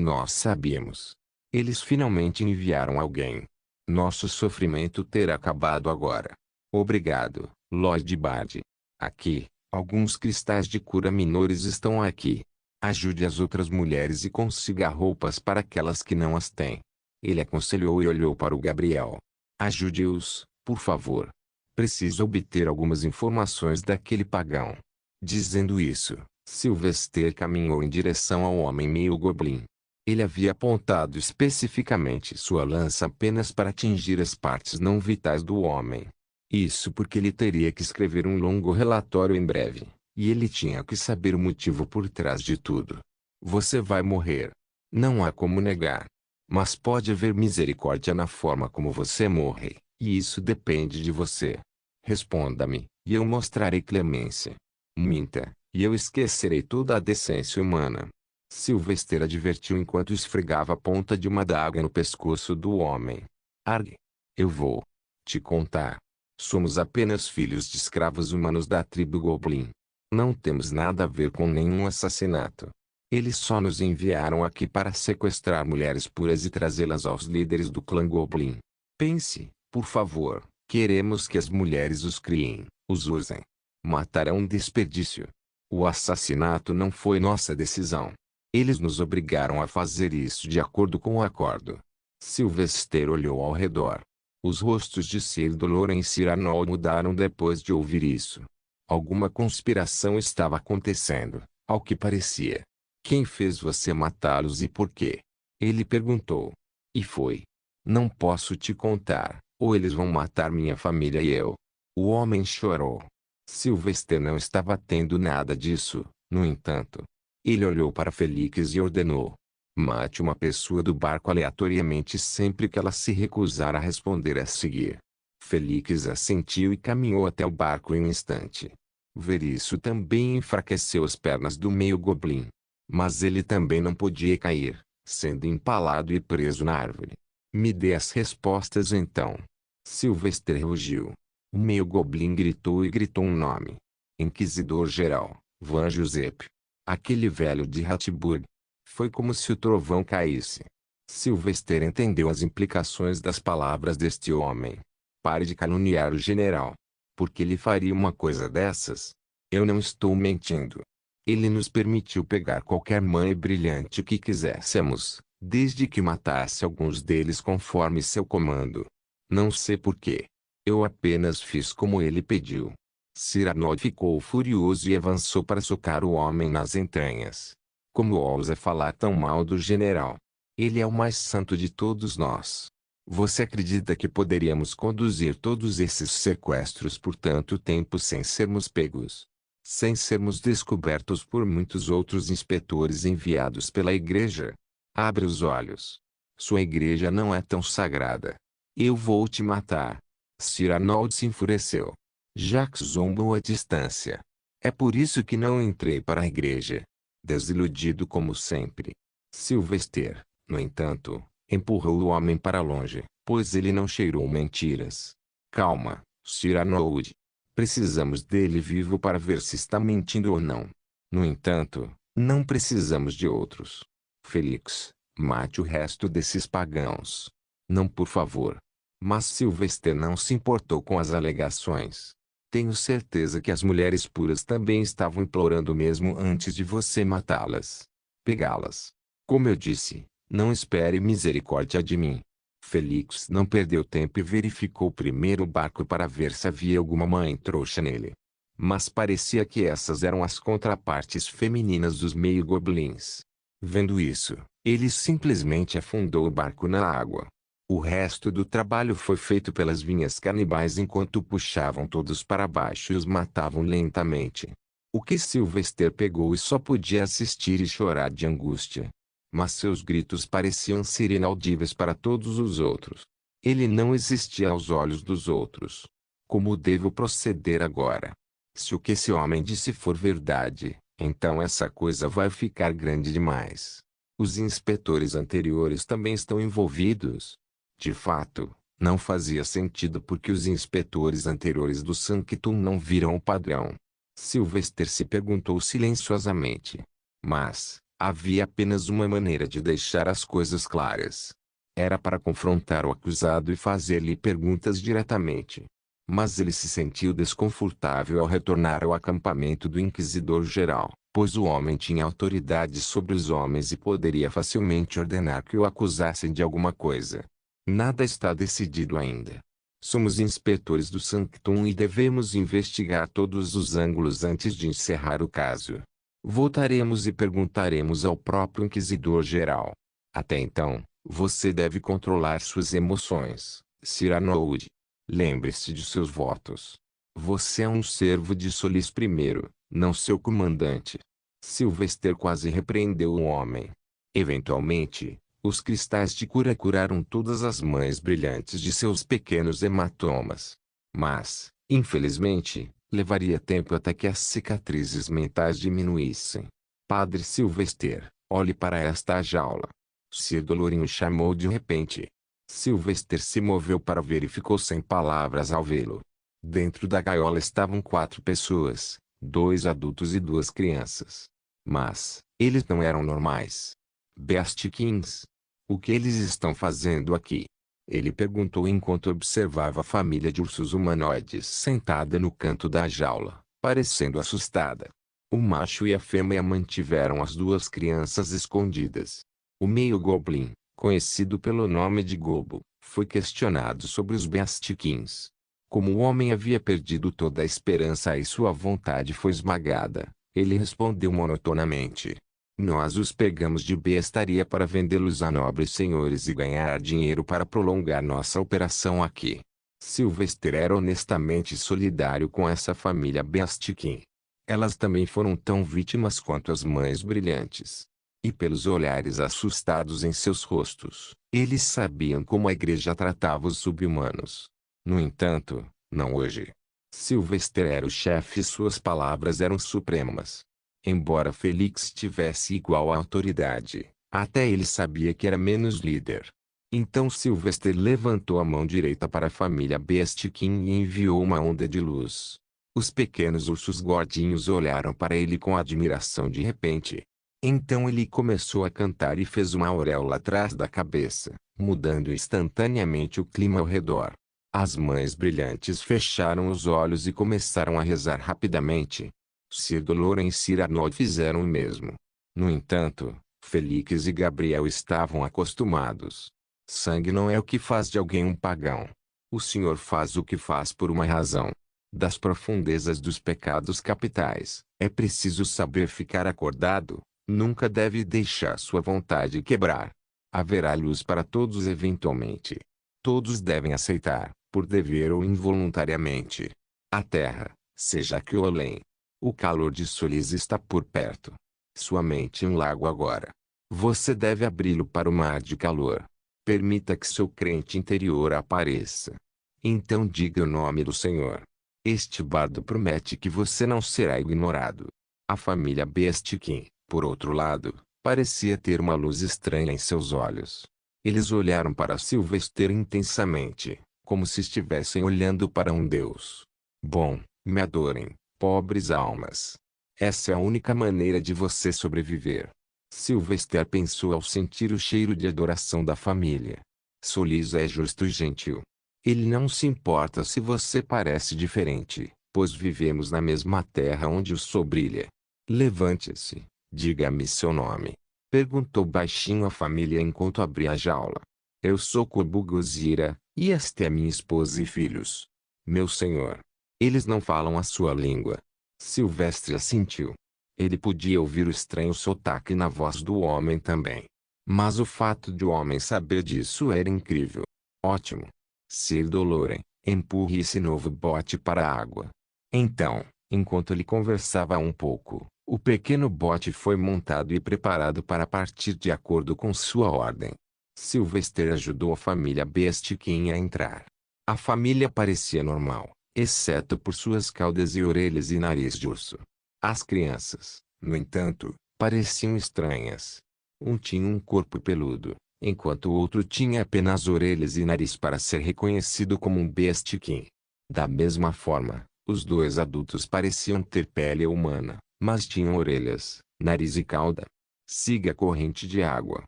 Nós sabíamos. Eles finalmente enviaram alguém. Nosso sofrimento terá acabado agora. Obrigado, Lord Bard. Aqui, alguns cristais de cura menores estão aqui. Ajude as outras mulheres e consiga roupas para aquelas que não as têm. Ele aconselhou e olhou para o Gabriel. Ajude-os, por favor. Preciso obter algumas informações daquele pagão. Dizendo isso, Sylvester caminhou em direção ao homem meio goblin. Ele havia apontado especificamente sua lança apenas para atingir as partes não vitais do homem. Isso porque ele teria que escrever um longo relatório em breve, e ele tinha que saber o motivo por trás de tudo. Você vai morrer. Não há como negar. Mas pode haver misericórdia na forma como você morre, e isso depende de você. Responda-me, e eu mostrarei clemência. Minta, e eu esquecerei toda a decência humana. Sylvester advertiu enquanto esfregava a ponta de uma adaga no pescoço do homem. Arg. Eu vou te contar. Somos apenas filhos de escravos humanos da tribo Goblin. Não temos nada a ver com nenhum assassinato. Eles só nos enviaram aqui para sequestrar mulheres puras e trazê-las aos líderes do clã Goblin. Pense, por favor, queremos que as mulheres os criem, os usem. Matar é um desperdício. O assassinato não foi nossa decisão. Eles nos obrigaram a fazer isso de acordo com o acordo. Sylvester olhou ao redor. Os rostos de Sir Doloran e Sir Arnold mudaram depois de ouvir isso. Alguma conspiração estava acontecendo, ao que parecia. Quem fez você matá-los e por quê? Ele perguntou. E foi. Não posso te contar, ou eles vão matar minha família e eu. O homem chorou. Sylvester não estava tendo nada disso, no entanto. Ele olhou para Felix e ordenou. Mate uma pessoa do barco aleatoriamente sempre que ela se recusar a responder a seguir. Felix assentiu e caminhou até o barco em um instante. Ver isso também enfraqueceu as pernas do meio goblin. Mas ele também não podia cair, sendo empalado e preso na árvore. Me dê as respostas então. Sylvester rugiu. O meio goblin gritou e gritou um nome. Inquisidor-geral, Van Giuseppe. Aquele velho de Hatburg. Foi como se o trovão caísse. Sylvester entendeu as implicações das palavras deste homem. Pare de caluniar o general. Por que ele faria uma coisa dessas? Eu não estou mentindo. Ele nos permitiu pegar qualquer mãe brilhante que quiséssemos, desde que matasse alguns deles conforme seu comando. Não sei porquê. Eu apenas fiz como ele pediu. Sir Arnold ficou furioso e avançou para socar o homem nas entranhas. Como ousa falar tão mal do general? Ele é o mais santo de todos nós. Você acredita que poderíamos conduzir todos esses sequestros por tanto tempo sem sermos pegos? Sem sermos descobertos por muitos outros inspetores enviados pela igreja? Abre os olhos. Sua igreja não é tão sagrada. Eu vou te matar. Sir Arnold se enfureceu. Jacques zombou à distância. É por isso que não entrei para a igreja. Desiludido como sempre. Sylvester, no entanto, empurrou o homem para longe, pois ele não cheirou mentiras. Calma, Sir Arnold. Precisamos dele vivo para ver se está mentindo ou não. No entanto, não precisamos de outros. Felix, mate o resto desses pagãos. Não, por favor. Mas Sylvester não se importou com as alegações. Tenho certeza que as mulheres puras também estavam implorando mesmo antes de você matá-las. Pegá-las. Como eu disse, não espere misericórdia de mim. Felix não perdeu tempo e verificou primeiro o barco para ver se havia alguma mãe trouxa nele. Mas parecia que essas eram as contrapartes femininas dos meio-goblins. Vendo isso, ele simplesmente afundou o barco na água. O resto do trabalho foi feito pelas vinhas canibais enquanto puxavam todos para baixo e os matavam lentamente. O que Sylvester pegou e só podia assistir e chorar de angústia. Mas seus gritos pareciam ser inaudíveis para todos os outros. Ele não existia aos olhos dos outros. Como devo proceder agora? Se o que esse homem disse for verdade, então essa coisa vai ficar grande demais. Os inspetores anteriores também estão envolvidos. De fato, não fazia sentido porque os inspetores anteriores do Sanctum não viram o padrão. Sylvester se perguntou silenciosamente. Mas, havia apenas uma maneira de deixar as coisas claras. Era para confrontar o acusado e fazer-lhe perguntas diretamente. Mas ele se sentiu desconfortável ao retornar ao acampamento do Inquisidor-Geral, pois o homem tinha autoridade sobre os homens e poderia facilmente ordenar que o acusassem de alguma coisa. Nada está decidido ainda. Somos inspetores do Sanctum e devemos investigar todos os ângulos antes de encerrar o caso. Voltaremos e perguntaremos ao próprio Inquisidor-Geral. Até então, você deve controlar suas emoções, Cyranold. Lembre-se de seus votos. Você é um servo de Solis I, não seu comandante. Sylvester quase repreendeu o homem. Eventualmente, os cristais de cura curaram todas as mães brilhantes de seus pequenos hematomas. Mas, infelizmente, levaria tempo até que as cicatrizes mentais diminuíssem. Padre Sylvester, olhe para esta jaula. Sir Dolorinho chamou de repente. Sylvester se moveu para ver e ficou sem palavras ao vê-lo. Dentro da gaiola estavam 4 pessoas, 2 adultos e 2 crianças. Mas, eles não eram normais. Beastikins. O que eles estão fazendo aqui? Ele perguntou enquanto observava a família de ursos humanoides sentada no canto da jaula, parecendo assustada. O macho e a fêmea mantiveram as 2 crianças escondidas. O meio-goblin, conhecido pelo nome de Gobo, foi questionado sobre os Beastikins. Como o homem havia perdido toda a esperança e sua vontade foi esmagada, ele respondeu monotonamente. Nós os pegamos de bestaria para vendê-los a nobres senhores e ganhar dinheiro para prolongar nossa operação aqui. Sylvester era honestamente solidário com essa família Beastikin. Elas também foram tão vítimas quanto as mães brilhantes. E pelos olhares assustados em seus rostos, eles sabiam como a igreja tratava os sub-humanos. No entanto, não hoje. Sylvester era o chefe e suas palavras eram supremas. Embora Felix tivesse igual autoridade, até ele sabia que era menos líder. Então Sylvester levantou a mão direita para a família Beastikin e enviou uma onda de luz. Os pequenos ursos gordinhos olharam para ele com admiração de repente. Então ele começou a cantar e fez uma auréola atrás da cabeça, mudando instantaneamente o clima ao redor. As mães brilhantes fecharam os olhos e começaram a rezar rapidamente. Sir Dolorin e Sir Arnold fizeram o mesmo. No entanto, Felix e Gabriel estavam acostumados. Sangue não é o que faz de alguém um pagão. O Senhor faz o que faz por uma razão. Das profundezas dos pecados capitais, é preciso saber ficar acordado, nunca deve deixar sua vontade quebrar. Haverá luz para todos eventualmente. Todos devem aceitar, por dever ou involuntariamente. A terra, seja aqui ou além. O calor de Solis está por perto. Sua mente é um lago agora. Você deve abri-lo para o mar de calor. Permita que seu crente interior apareça. Então diga o nome do Senhor. Este bardo promete que você não será ignorado. A família Beastikin, por outro lado, parecia ter uma luz estranha em seus olhos. Eles olharam para Sylvester intensamente, como se estivessem olhando para um deus. Bom, me adorem, pobres almas. Essa é a única maneira de você sobreviver. Sylvester pensou ao sentir o cheiro de adoração da família. Solis é justo e gentil. Ele não se importa se você parece diferente, pois vivemos na mesma terra onde o sol brilha. Levante-se, diga-me seu nome. Perguntou baixinho a família enquanto abria a jaula. Eu sou Kobu Gozira, e esta é minha esposa e filhos. Meu senhor. Eles não falam a sua língua. Silvestre assentiu. Ele podia ouvir o estranho sotaque na voz do homem também. Mas o fato de o homem saber disso era incrível. Ótimo. Sir Doloren, empurre esse novo bote para a água. Então, enquanto ele conversava um pouco, o pequeno bote foi montado e preparado para partir de acordo com sua ordem. Sylvester ajudou a família Beastiquin a entrar. A família parecia normal, exceto por suas caudas e orelhas e nariz de urso. As crianças, no entanto, pareciam estranhas. Um tinha um corpo peludo, enquanto o outro tinha apenas orelhas e nariz para ser reconhecido como um Beastiquin. Da mesma forma, os dois adultos pareciam ter pele humana, mas tinham orelhas, nariz e cauda. Siga a corrente de água.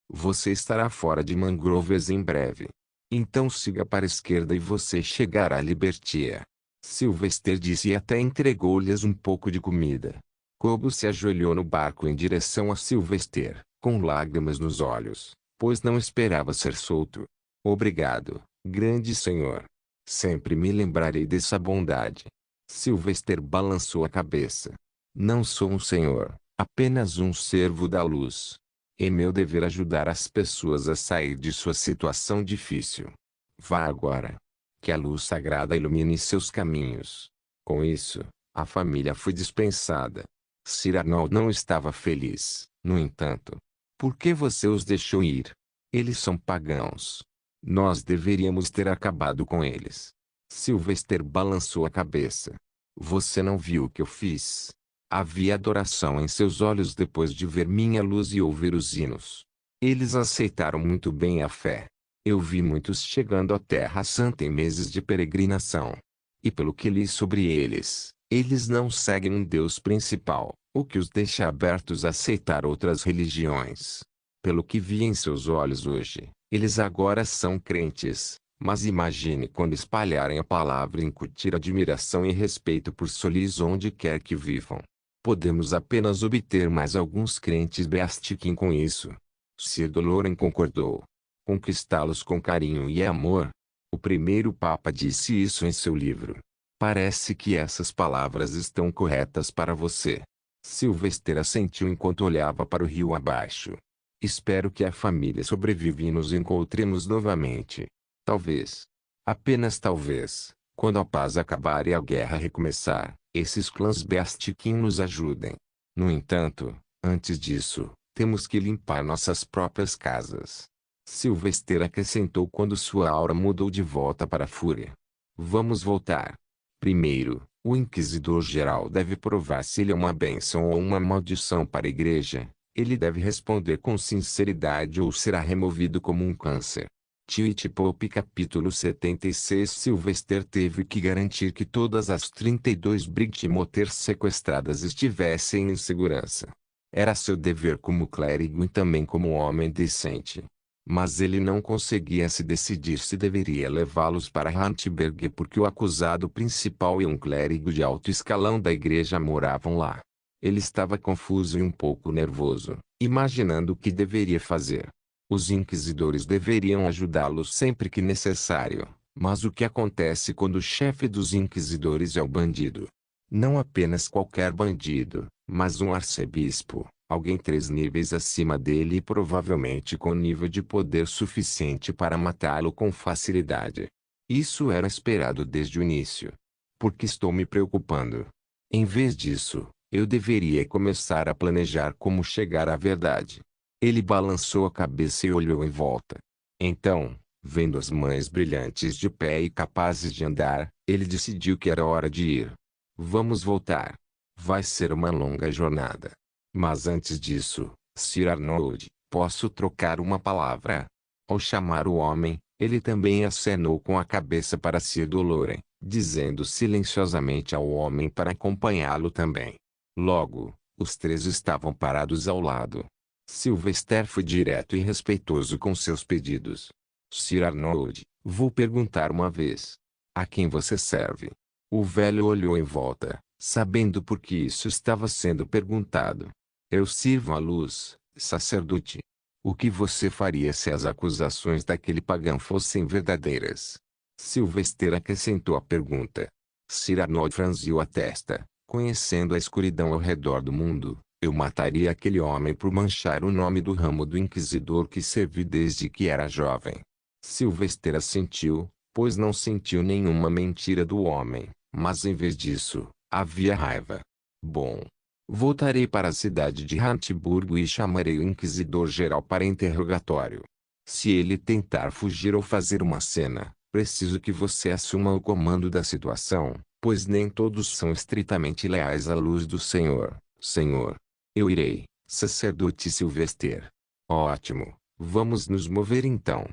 Você estará fora de Mangrovers em breve. Então siga para a esquerda e você chegará a Libertia. Sylvester disse e até entregou-lhes um pouco de comida. Kobo se ajoelhou no barco em direção a Sylvester, com lágrimas nos olhos, pois não esperava ser solto. Obrigado, grande senhor. Sempre me lembrarei dessa bondade. Sylvester balançou a cabeça. Não sou um senhor, apenas um servo da luz. É meu dever ajudar as pessoas a sair de sua situação difícil. Vá agora. Que a luz sagrada ilumine seus caminhos. Com isso, a família foi dispensada. Sir Arnold não estava feliz, no entanto. Por que você os deixou ir? Eles são pagãos. Nós deveríamos ter acabado com eles. Sylvester balançou a cabeça. Você não viu o que eu fiz? Havia adoração em seus olhos depois de ver minha luz e ouvir os hinos. Eles aceitaram muito bem a fé. Eu vi muitos chegando à Terra Santa em meses de peregrinação. E pelo que li sobre eles, eles não seguem um Deus principal, o que os deixa abertos a aceitar outras religiões. Pelo que vi em seus olhos hoje, eles agora são crentes, mas imagine quando espalharem a palavra e incutir admiração e respeito por Solis onde quer que vivam. Podemos apenas obter mais alguns crentes Beastiquin com isso. Sir Doloren concordou. Conquistá-los com carinho e amor. O primeiro Papa disse isso em seu livro. Parece que essas palavras estão corretas para você. Sylvester assentiu enquanto olhava para o rio abaixo. Espero que a família sobreviva e nos encontremos novamente. Talvez. Apenas talvez, quando a paz acabar e a guerra recomeçar, esses clãs Beastiquin nos ajudem. No entanto, antes disso, temos que limpar nossas próprias casas. Sylvester acrescentou quando sua aura mudou de volta para a fúria. Vamos voltar. Primeiro, o Inquisidor-Geral deve provar se ele é uma bênção ou uma maldição para a igreja. Ele deve responder com sinceridade ou será removido como um câncer. Twitch Pope capítulo 76 Sylvester teve que garantir que todas as 32 Brightmoters sequestradas estivessem em segurança. Era seu dever como clérigo e também como homem decente. Mas ele não conseguia se decidir se deveria levá-los para Hartberg porque o acusado principal e um clérigo de alto escalão da igreja moravam lá. Ele estava confuso e um pouco nervoso, imaginando o que deveria fazer. Os inquisidores deveriam ajudá-los sempre que necessário, mas o que acontece quando o chefe dos inquisidores é o bandido? Não apenas qualquer bandido, mas um arcebispo, alguém 3 níveis acima dele e provavelmente com nível de poder suficiente para matá-lo com facilidade. Isso era esperado desde o início. Por que estou me preocupando? Em vez disso, eu deveria começar a planejar como chegar à verdade. Ele balançou a cabeça e olhou em volta. Então, vendo as mães brilhantes de pé e capazes de andar, ele decidiu que era hora de ir. Vamos voltar. Vai ser uma longa jornada. Mas antes disso, Sir Arnold, posso trocar uma palavra? Ao chamar o homem, ele também acenou com a cabeça para Sir Doloren, dizendo silenciosamente ao homem para acompanhá-lo também. Logo, os 3 estavam parados ao lado. Sylvester foi direto e respeitoso com seus pedidos. Sir Arnold, vou perguntar uma vez. A quem você serve? O velho olhou em volta, sabendo por que isso estava sendo perguntado. Eu sirvo a luz, Sacerdote, o que você faria se as acusações daquele pagão fossem verdadeiras? Sylvester acrescentou a pergunta. Sir Arnold franziu a testa. Conhecendo a escuridão ao redor do mundo, eu mataria aquele homem por manchar o nome do ramo do inquisidor que servi desde que era jovem. Sylvester assentiu, pois não sentiu nenhuma mentira do homem, mas em vez disso, havia raiva. Bom. Voltarei para a cidade de Rantiburgo e chamarei o inquisidor-geral para interrogatório. Se ele tentar fugir ou fazer uma cena, preciso que você assuma o comando da situação, pois nem todos são estritamente leais à luz do Senhor, Senhor. Eu irei, sacerdote Sylvester. Ótimo, vamos nos mover então.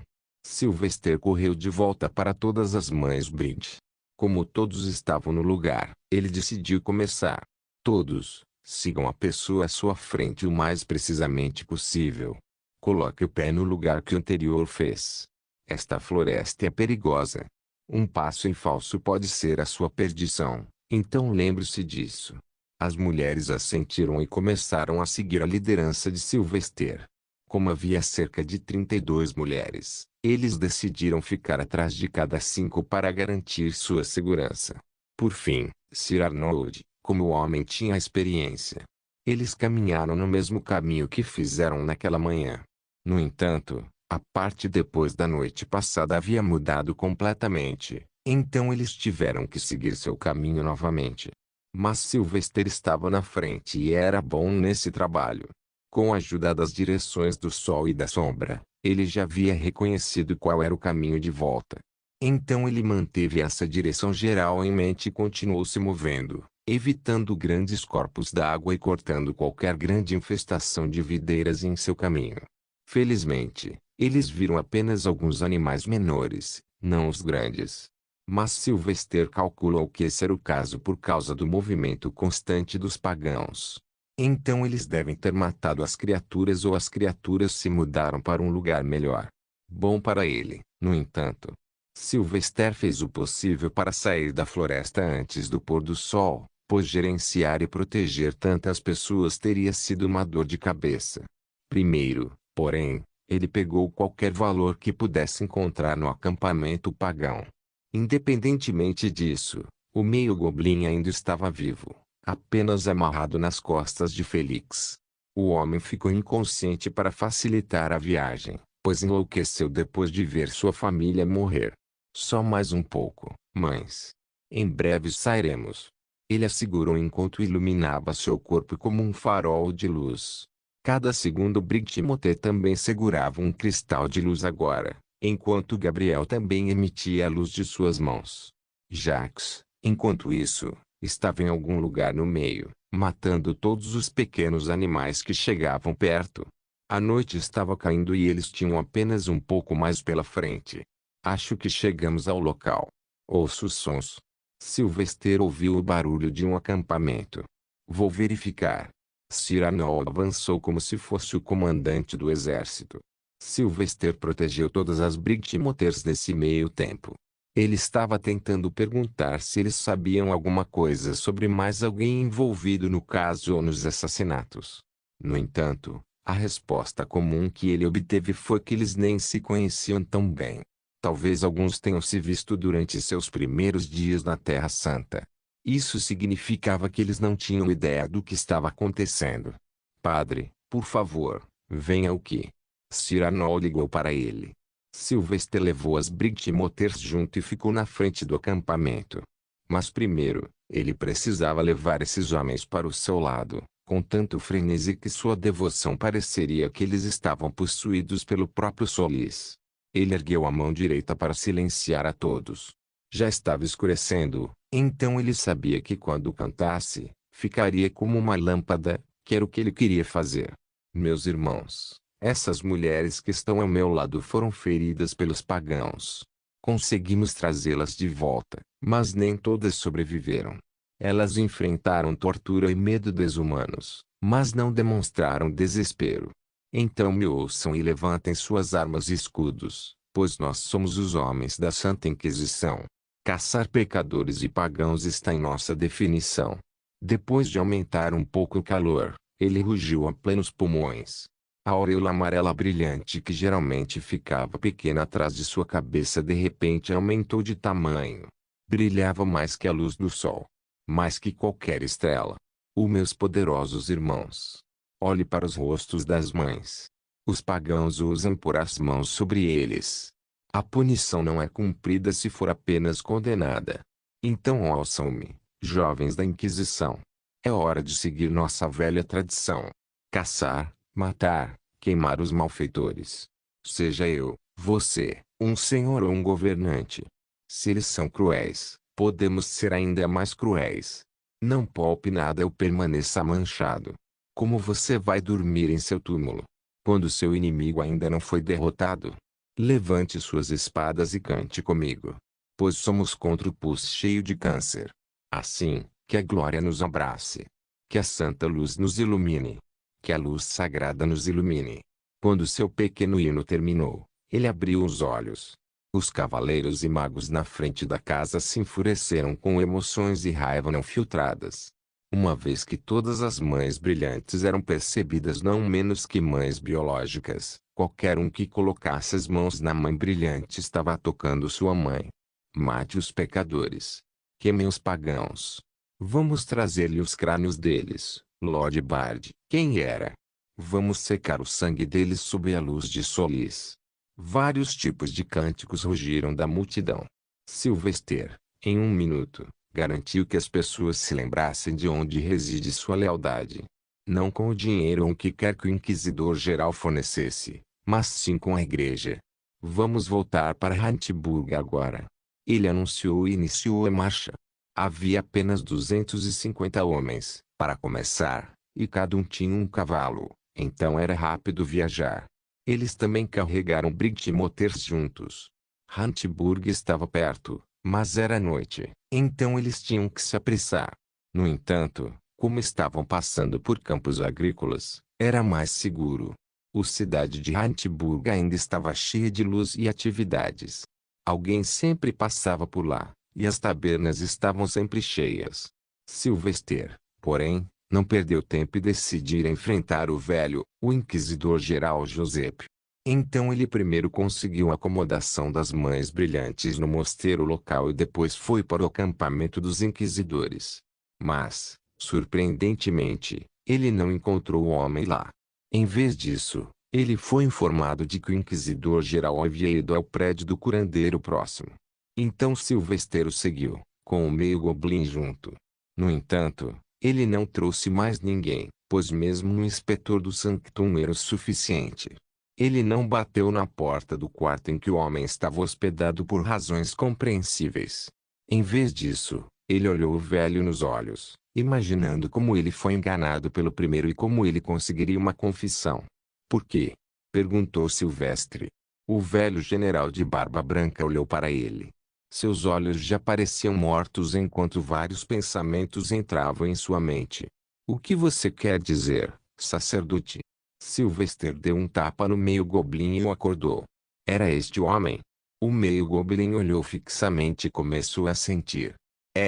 Sylvester correu de volta para todas as mães Bride. Como todos estavam no lugar, ele decidiu começar. Todos, sigam a pessoa à sua frente o mais precisamente possível. Coloque o pé no lugar que o anterior fez. Esta floresta é perigosa. Um passo em falso pode ser a sua perdição, então lembre-se disso. As mulheres assentiram e começaram a seguir a liderança de Sylvester. Como havia cerca de 32 mulheres, eles decidiram ficar atrás de cada 5 para garantir sua segurança. Por fim, Sir Arnold, como o homem tinha experiência, eles caminharam no mesmo caminho que fizeram naquela manhã. No entanto, a parte depois da noite passada havia mudado completamente, então eles tiveram que seguir seu caminho novamente. Mas Sylvester estava na frente e era bom nesse trabalho. Com a ajuda das direções do sol e da sombra, ele já havia reconhecido qual era o caminho de volta. Então ele manteve essa direção geral em mente e continuou se movendo, evitando grandes corpos d'água e cortando qualquer grande infestação de videiras em seu caminho. Felizmente, eles viram apenas alguns animais menores, não os grandes. Mas Sylvester calculou que esse era o caso por causa do movimento constante dos pagãos. Então eles devem ter matado as criaturas ou as criaturas se mudaram para um lugar melhor. Bom para ele, no entanto. Sylvester fez o possível para sair da floresta antes do pôr do sol, pois gerenciar e proteger tantas pessoas teria sido uma dor de cabeça. Primeiro, porém, ele pegou qualquer valor que pudesse encontrar no acampamento pagão. Independentemente disso, o meio-goblin ainda estava vivo, apenas amarrado nas costas de Felix. O homem ficou inconsciente para facilitar a viagem, pois enlouqueceu depois de ver sua família morrer. Só mais um pouco, mães. Em breve sairemos. Ele assegurou enquanto iluminava seu corpo como um farol de luz. Cada segundo Brightmote também segurava um cristal de luz agora, enquanto Gabriel também emitia a luz de suas mãos. Jax, enquanto isso, estava em algum lugar no meio, matando todos os pequenos animais que chegavam perto. A noite estava caindo e eles tinham apenas um pouco mais pela frente. Acho que chegamos ao local. Ouço os sons. Sylvester ouviu o barulho de um acampamento. Vou verificar. Sir Arnold avançou como se fosse o comandante do exército. Sylvester protegeu todas as Brightmoters nesse meio tempo. Ele estava tentando perguntar se eles sabiam alguma coisa sobre mais alguém envolvido no caso ou nos assassinatos. No entanto, a resposta comum que ele obteve foi que eles nem se conheciam tão bem. Talvez alguns tenham se visto durante seus primeiros dias na Terra Santa. Isso significava que eles não tinham ideia do que estava acontecendo. Padre, por favor, venha aqui. Sir Arnold ligou para ele. Sylvester levou as Brightmoters junto e ficou na frente do acampamento. Mas primeiro, ele precisava levar esses homens para o seu lado, com tanto frenesi que sua devoção pareceria que eles estavam possuídos pelo próprio Solis. Ele ergueu a mão direita para silenciar a todos. Já estava escurecendo, então ele sabia que quando cantasse, ficaria como uma lâmpada, que era o que ele queria fazer. Meus irmãos, essas mulheres que estão ao meu lado foram feridas pelos pagãos. Conseguimos trazê-las de volta, mas nem todas sobreviveram. Elas enfrentaram tortura e medo desumanos, mas não demonstraram desespero. Então me ouçam e levantem suas armas e escudos, pois nós somos os homens da Santa Inquisição. Caçar pecadores e pagãos está em nossa definição. Depois de aumentar um pouco o calor, ele rugiu a plenos pulmões. A auréola amarela brilhante que geralmente ficava pequena atrás de sua cabeça de repente aumentou de tamanho. Brilhava mais que a luz do sol. Mais que qualquer estrela. Meus poderosos irmãos. Olhe para os rostos das mães. Os pagãos usam pôr as mãos sobre eles. A punição não é cumprida se for apenas condenada. Então ouçam-me, jovens da Inquisição. É hora de seguir nossa velha tradição. Caçar, matar, queimar os malfeitores. Seja eu, você, um senhor ou um governante. Se eles são cruéis, podemos ser ainda mais cruéis. Não poupe nada ou permaneça manchado. Como você vai dormir em seu túmulo? Quando seu inimigo ainda não foi derrotado? Levante suas espadas e cante comigo. Pois somos contra o pus cheio de câncer. Assim, que a glória nos abrace. Que a santa luz nos ilumine. Que a luz sagrada nos ilumine. Quando seu pequeno hino terminou, ele abriu os olhos. Os cavaleiros e magos na frente da casa se enfureceram com emoções e raiva não filtradas. Uma vez que todas as mães brilhantes eram percebidas não menos que mães biológicas, qualquer um que colocasse as mãos na mãe brilhante estava tocando sua mãe. Mate os pecadores. Queimem os pagãos. Vamos trazer-lhe os crânios deles, Lord Bard. Quem era? Vamos secar o sangue deles sob a luz de Solis. Vários tipos de cânticos rugiram da multidão. Sylvester, em um minuto, garantiu que as pessoas se lembrassem de onde reside sua lealdade. Não com o dinheiro ou o que quer que o Inquisidor-Geral fornecesse, mas sim com a igreja. Vamos voltar para Rantiburg agora. Ele anunciou e iniciou a marcha. Havia apenas 250 homens, para começar, e cada um tinha um cavalo, então era rápido viajar. Eles também carregaram Briggs e Moters juntos. Rantiburg estava perto, mas era noite, então eles tinham que se apressar. No entanto, como estavam passando por campos agrícolas, era mais seguro. A cidade de Rantiburg ainda estava cheia de luz e atividades. Alguém sempre passava por lá, e as tabernas estavam sempre cheias. Sylvester, porém, não perdeu tempo e decidiu enfrentar o velho, o Inquisidor-Geral Joseph. Então ele primeiro conseguiu a acomodação das mães brilhantes no mosteiro local e depois foi para o acampamento dos inquisidores. Mas, surpreendentemente, ele não encontrou o homem lá. Em vez disso, ele foi informado de que o Inquisidor-Geral havia ido ao prédio do curandeiro próximo. Então Sylvester o seguiu, com o meio goblin junto. No entanto, ele não trouxe mais ninguém, pois mesmo o inspetor do Sanctum era o suficiente. Ele não bateu na porta do quarto em que o homem estava hospedado por razões compreensíveis. Em vez disso, ele olhou o velho nos olhos, imaginando como ele foi enganado pelo primeiro e como ele conseguiria uma confissão. Por quê? Perguntou Silvestre. O velho general de barba branca olhou para ele. Seus olhos já pareciam mortos enquanto vários pensamentos entravam em sua mente. O que você quer dizer, sacerdote? Sylvester deu um tapa no meio goblin e o acordou. Era este o homem? O meio goblin olhou fixamente e começou a sentir.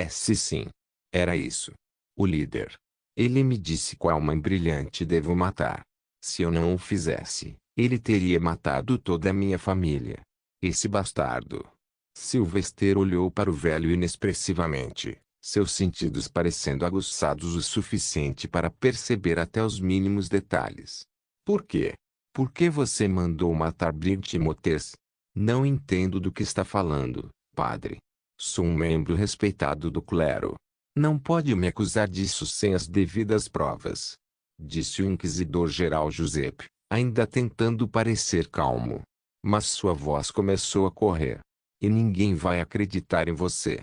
Sim. Era isso. O líder. Ele me disse qual mãe brilhante devo matar. Se eu não o fizesse, ele teria matado toda a minha família. Esse bastardo. Sylvester olhou para o velho inexpressivamente, seus sentidos parecendo aguçados o suficiente para perceber até os mínimos detalhes. Por quê? Por que você mandou matar Briggs e Moters? Não entendo do que está falando, padre. Sou um membro respeitado do clero. Não pode me acusar disso sem as devidas provas. Disse o Inquisidor-Geral Joseph, ainda tentando parecer calmo. Mas sua voz começou a correr. E ninguém vai acreditar em você.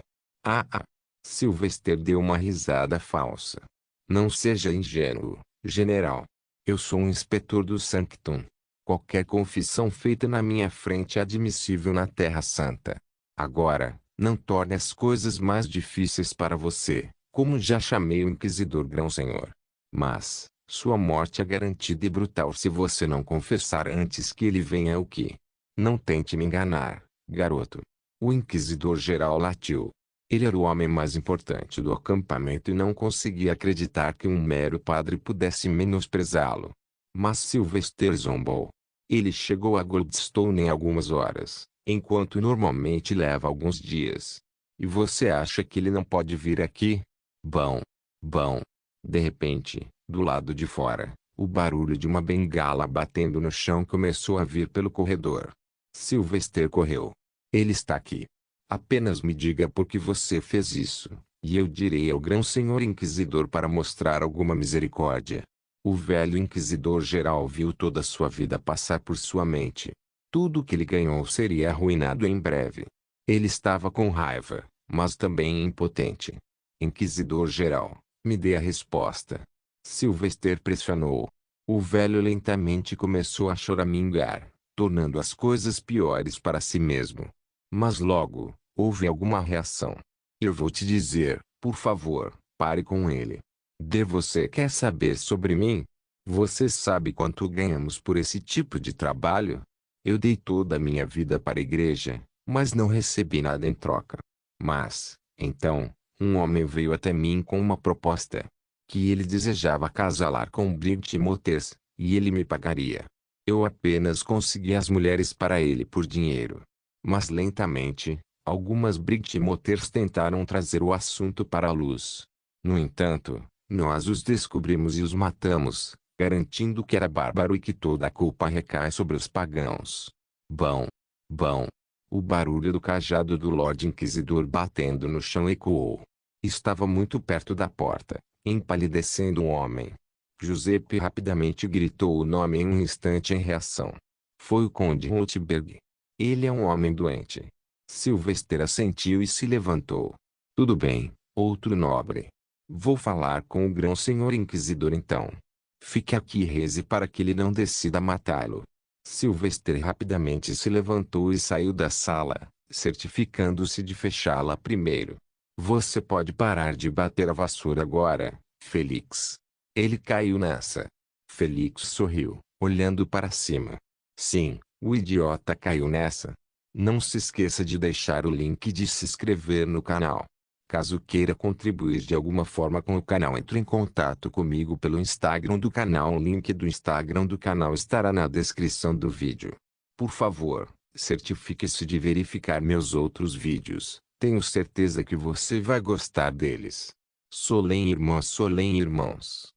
Sylvester deu uma risada falsa. Não seja ingênuo, general. Eu sou um inspetor do Sanctum. Qualquer confissão feita na minha frente é admissível na Terra Santa. Agora, não torne as coisas mais difíceis para você, como já chamei o Inquisidor Grão-Senhor. Mas, sua morte é garantida e brutal se você não confessar antes que ele venha ao que. Não tente me enganar, garoto. O Inquisidor-Geral latiu. Ele era o homem mais importante do acampamento e não conseguia acreditar que um mero padre pudesse menosprezá-lo. Mas Sylvester zombou. Ele chegou a Goldstone em algumas horas, enquanto normalmente leva alguns dias. E você acha que ele não pode vir aqui? Bom. Bom. De repente, do lado de fora, o barulho de uma bengala batendo no chão começou a vir pelo corredor. Sylvester correu. Ele está aqui. Apenas me diga por que você fez isso, e eu direi ao grão-senhor inquisidor para mostrar alguma misericórdia. O velho inquisidor-geral viu toda a sua vida passar por sua mente. Tudo o que ele ganhou seria arruinado em breve. Ele estava com raiva, mas também impotente. Inquisidor-geral, me dê a resposta. Sylvester pressionou. O velho lentamente começou a choramingar, tornando as coisas piores para si mesmo. Mas logo, houve alguma reação. Eu vou te dizer, por favor, pare com ele. Você quer saber sobre mim? Você sabe quanto ganhamos por esse tipo de trabalho? Eu dei toda a minha vida para a igreja, mas não recebi nada em troca. Mas, então, um homem veio até mim com uma proposta. Que ele desejava casalar com Bridget Moters, e ele me pagaria. Eu apenas consegui as mulheres para ele por dinheiro. Mas lentamente, algumas Bridget Moters tentaram trazer o assunto para a luz. No entanto, nós os descobrimos e os matamos, garantindo que era bárbaro e que toda a culpa recai sobre os pagãos. Bom. Bom. O barulho do cajado do Lorde Inquisidor batendo no chão ecoou. Estava muito perto da porta, empalidecendo um homem. Giuseppe rapidamente gritou o nome em um instante em reação. Foi o Conde Rotberg. Ele é um homem doente. Sylvester assentiu e se levantou. Tudo bem, outro nobre. Vou falar com o grão-senhor inquisidor então. Fique aqui e reze para que ele não decida matá-lo. Sylvester rapidamente se levantou e saiu da sala, certificando-se de fechá-la primeiro. Você pode parar de bater a vassoura agora, Felix. Ele caiu nessa. Felix sorriu, olhando para cima. Sim, o idiota caiu nessa. Não se esqueça de deixar o link de se inscrever no canal. Caso queira contribuir de alguma forma com o canal, entre em contato comigo pelo Instagram do canal. O link do Instagram do canal estará na descrição do vídeo. Por favor, certifique-se de verificar meus outros vídeos. Tenho certeza que você vai gostar deles. Solem irmãos.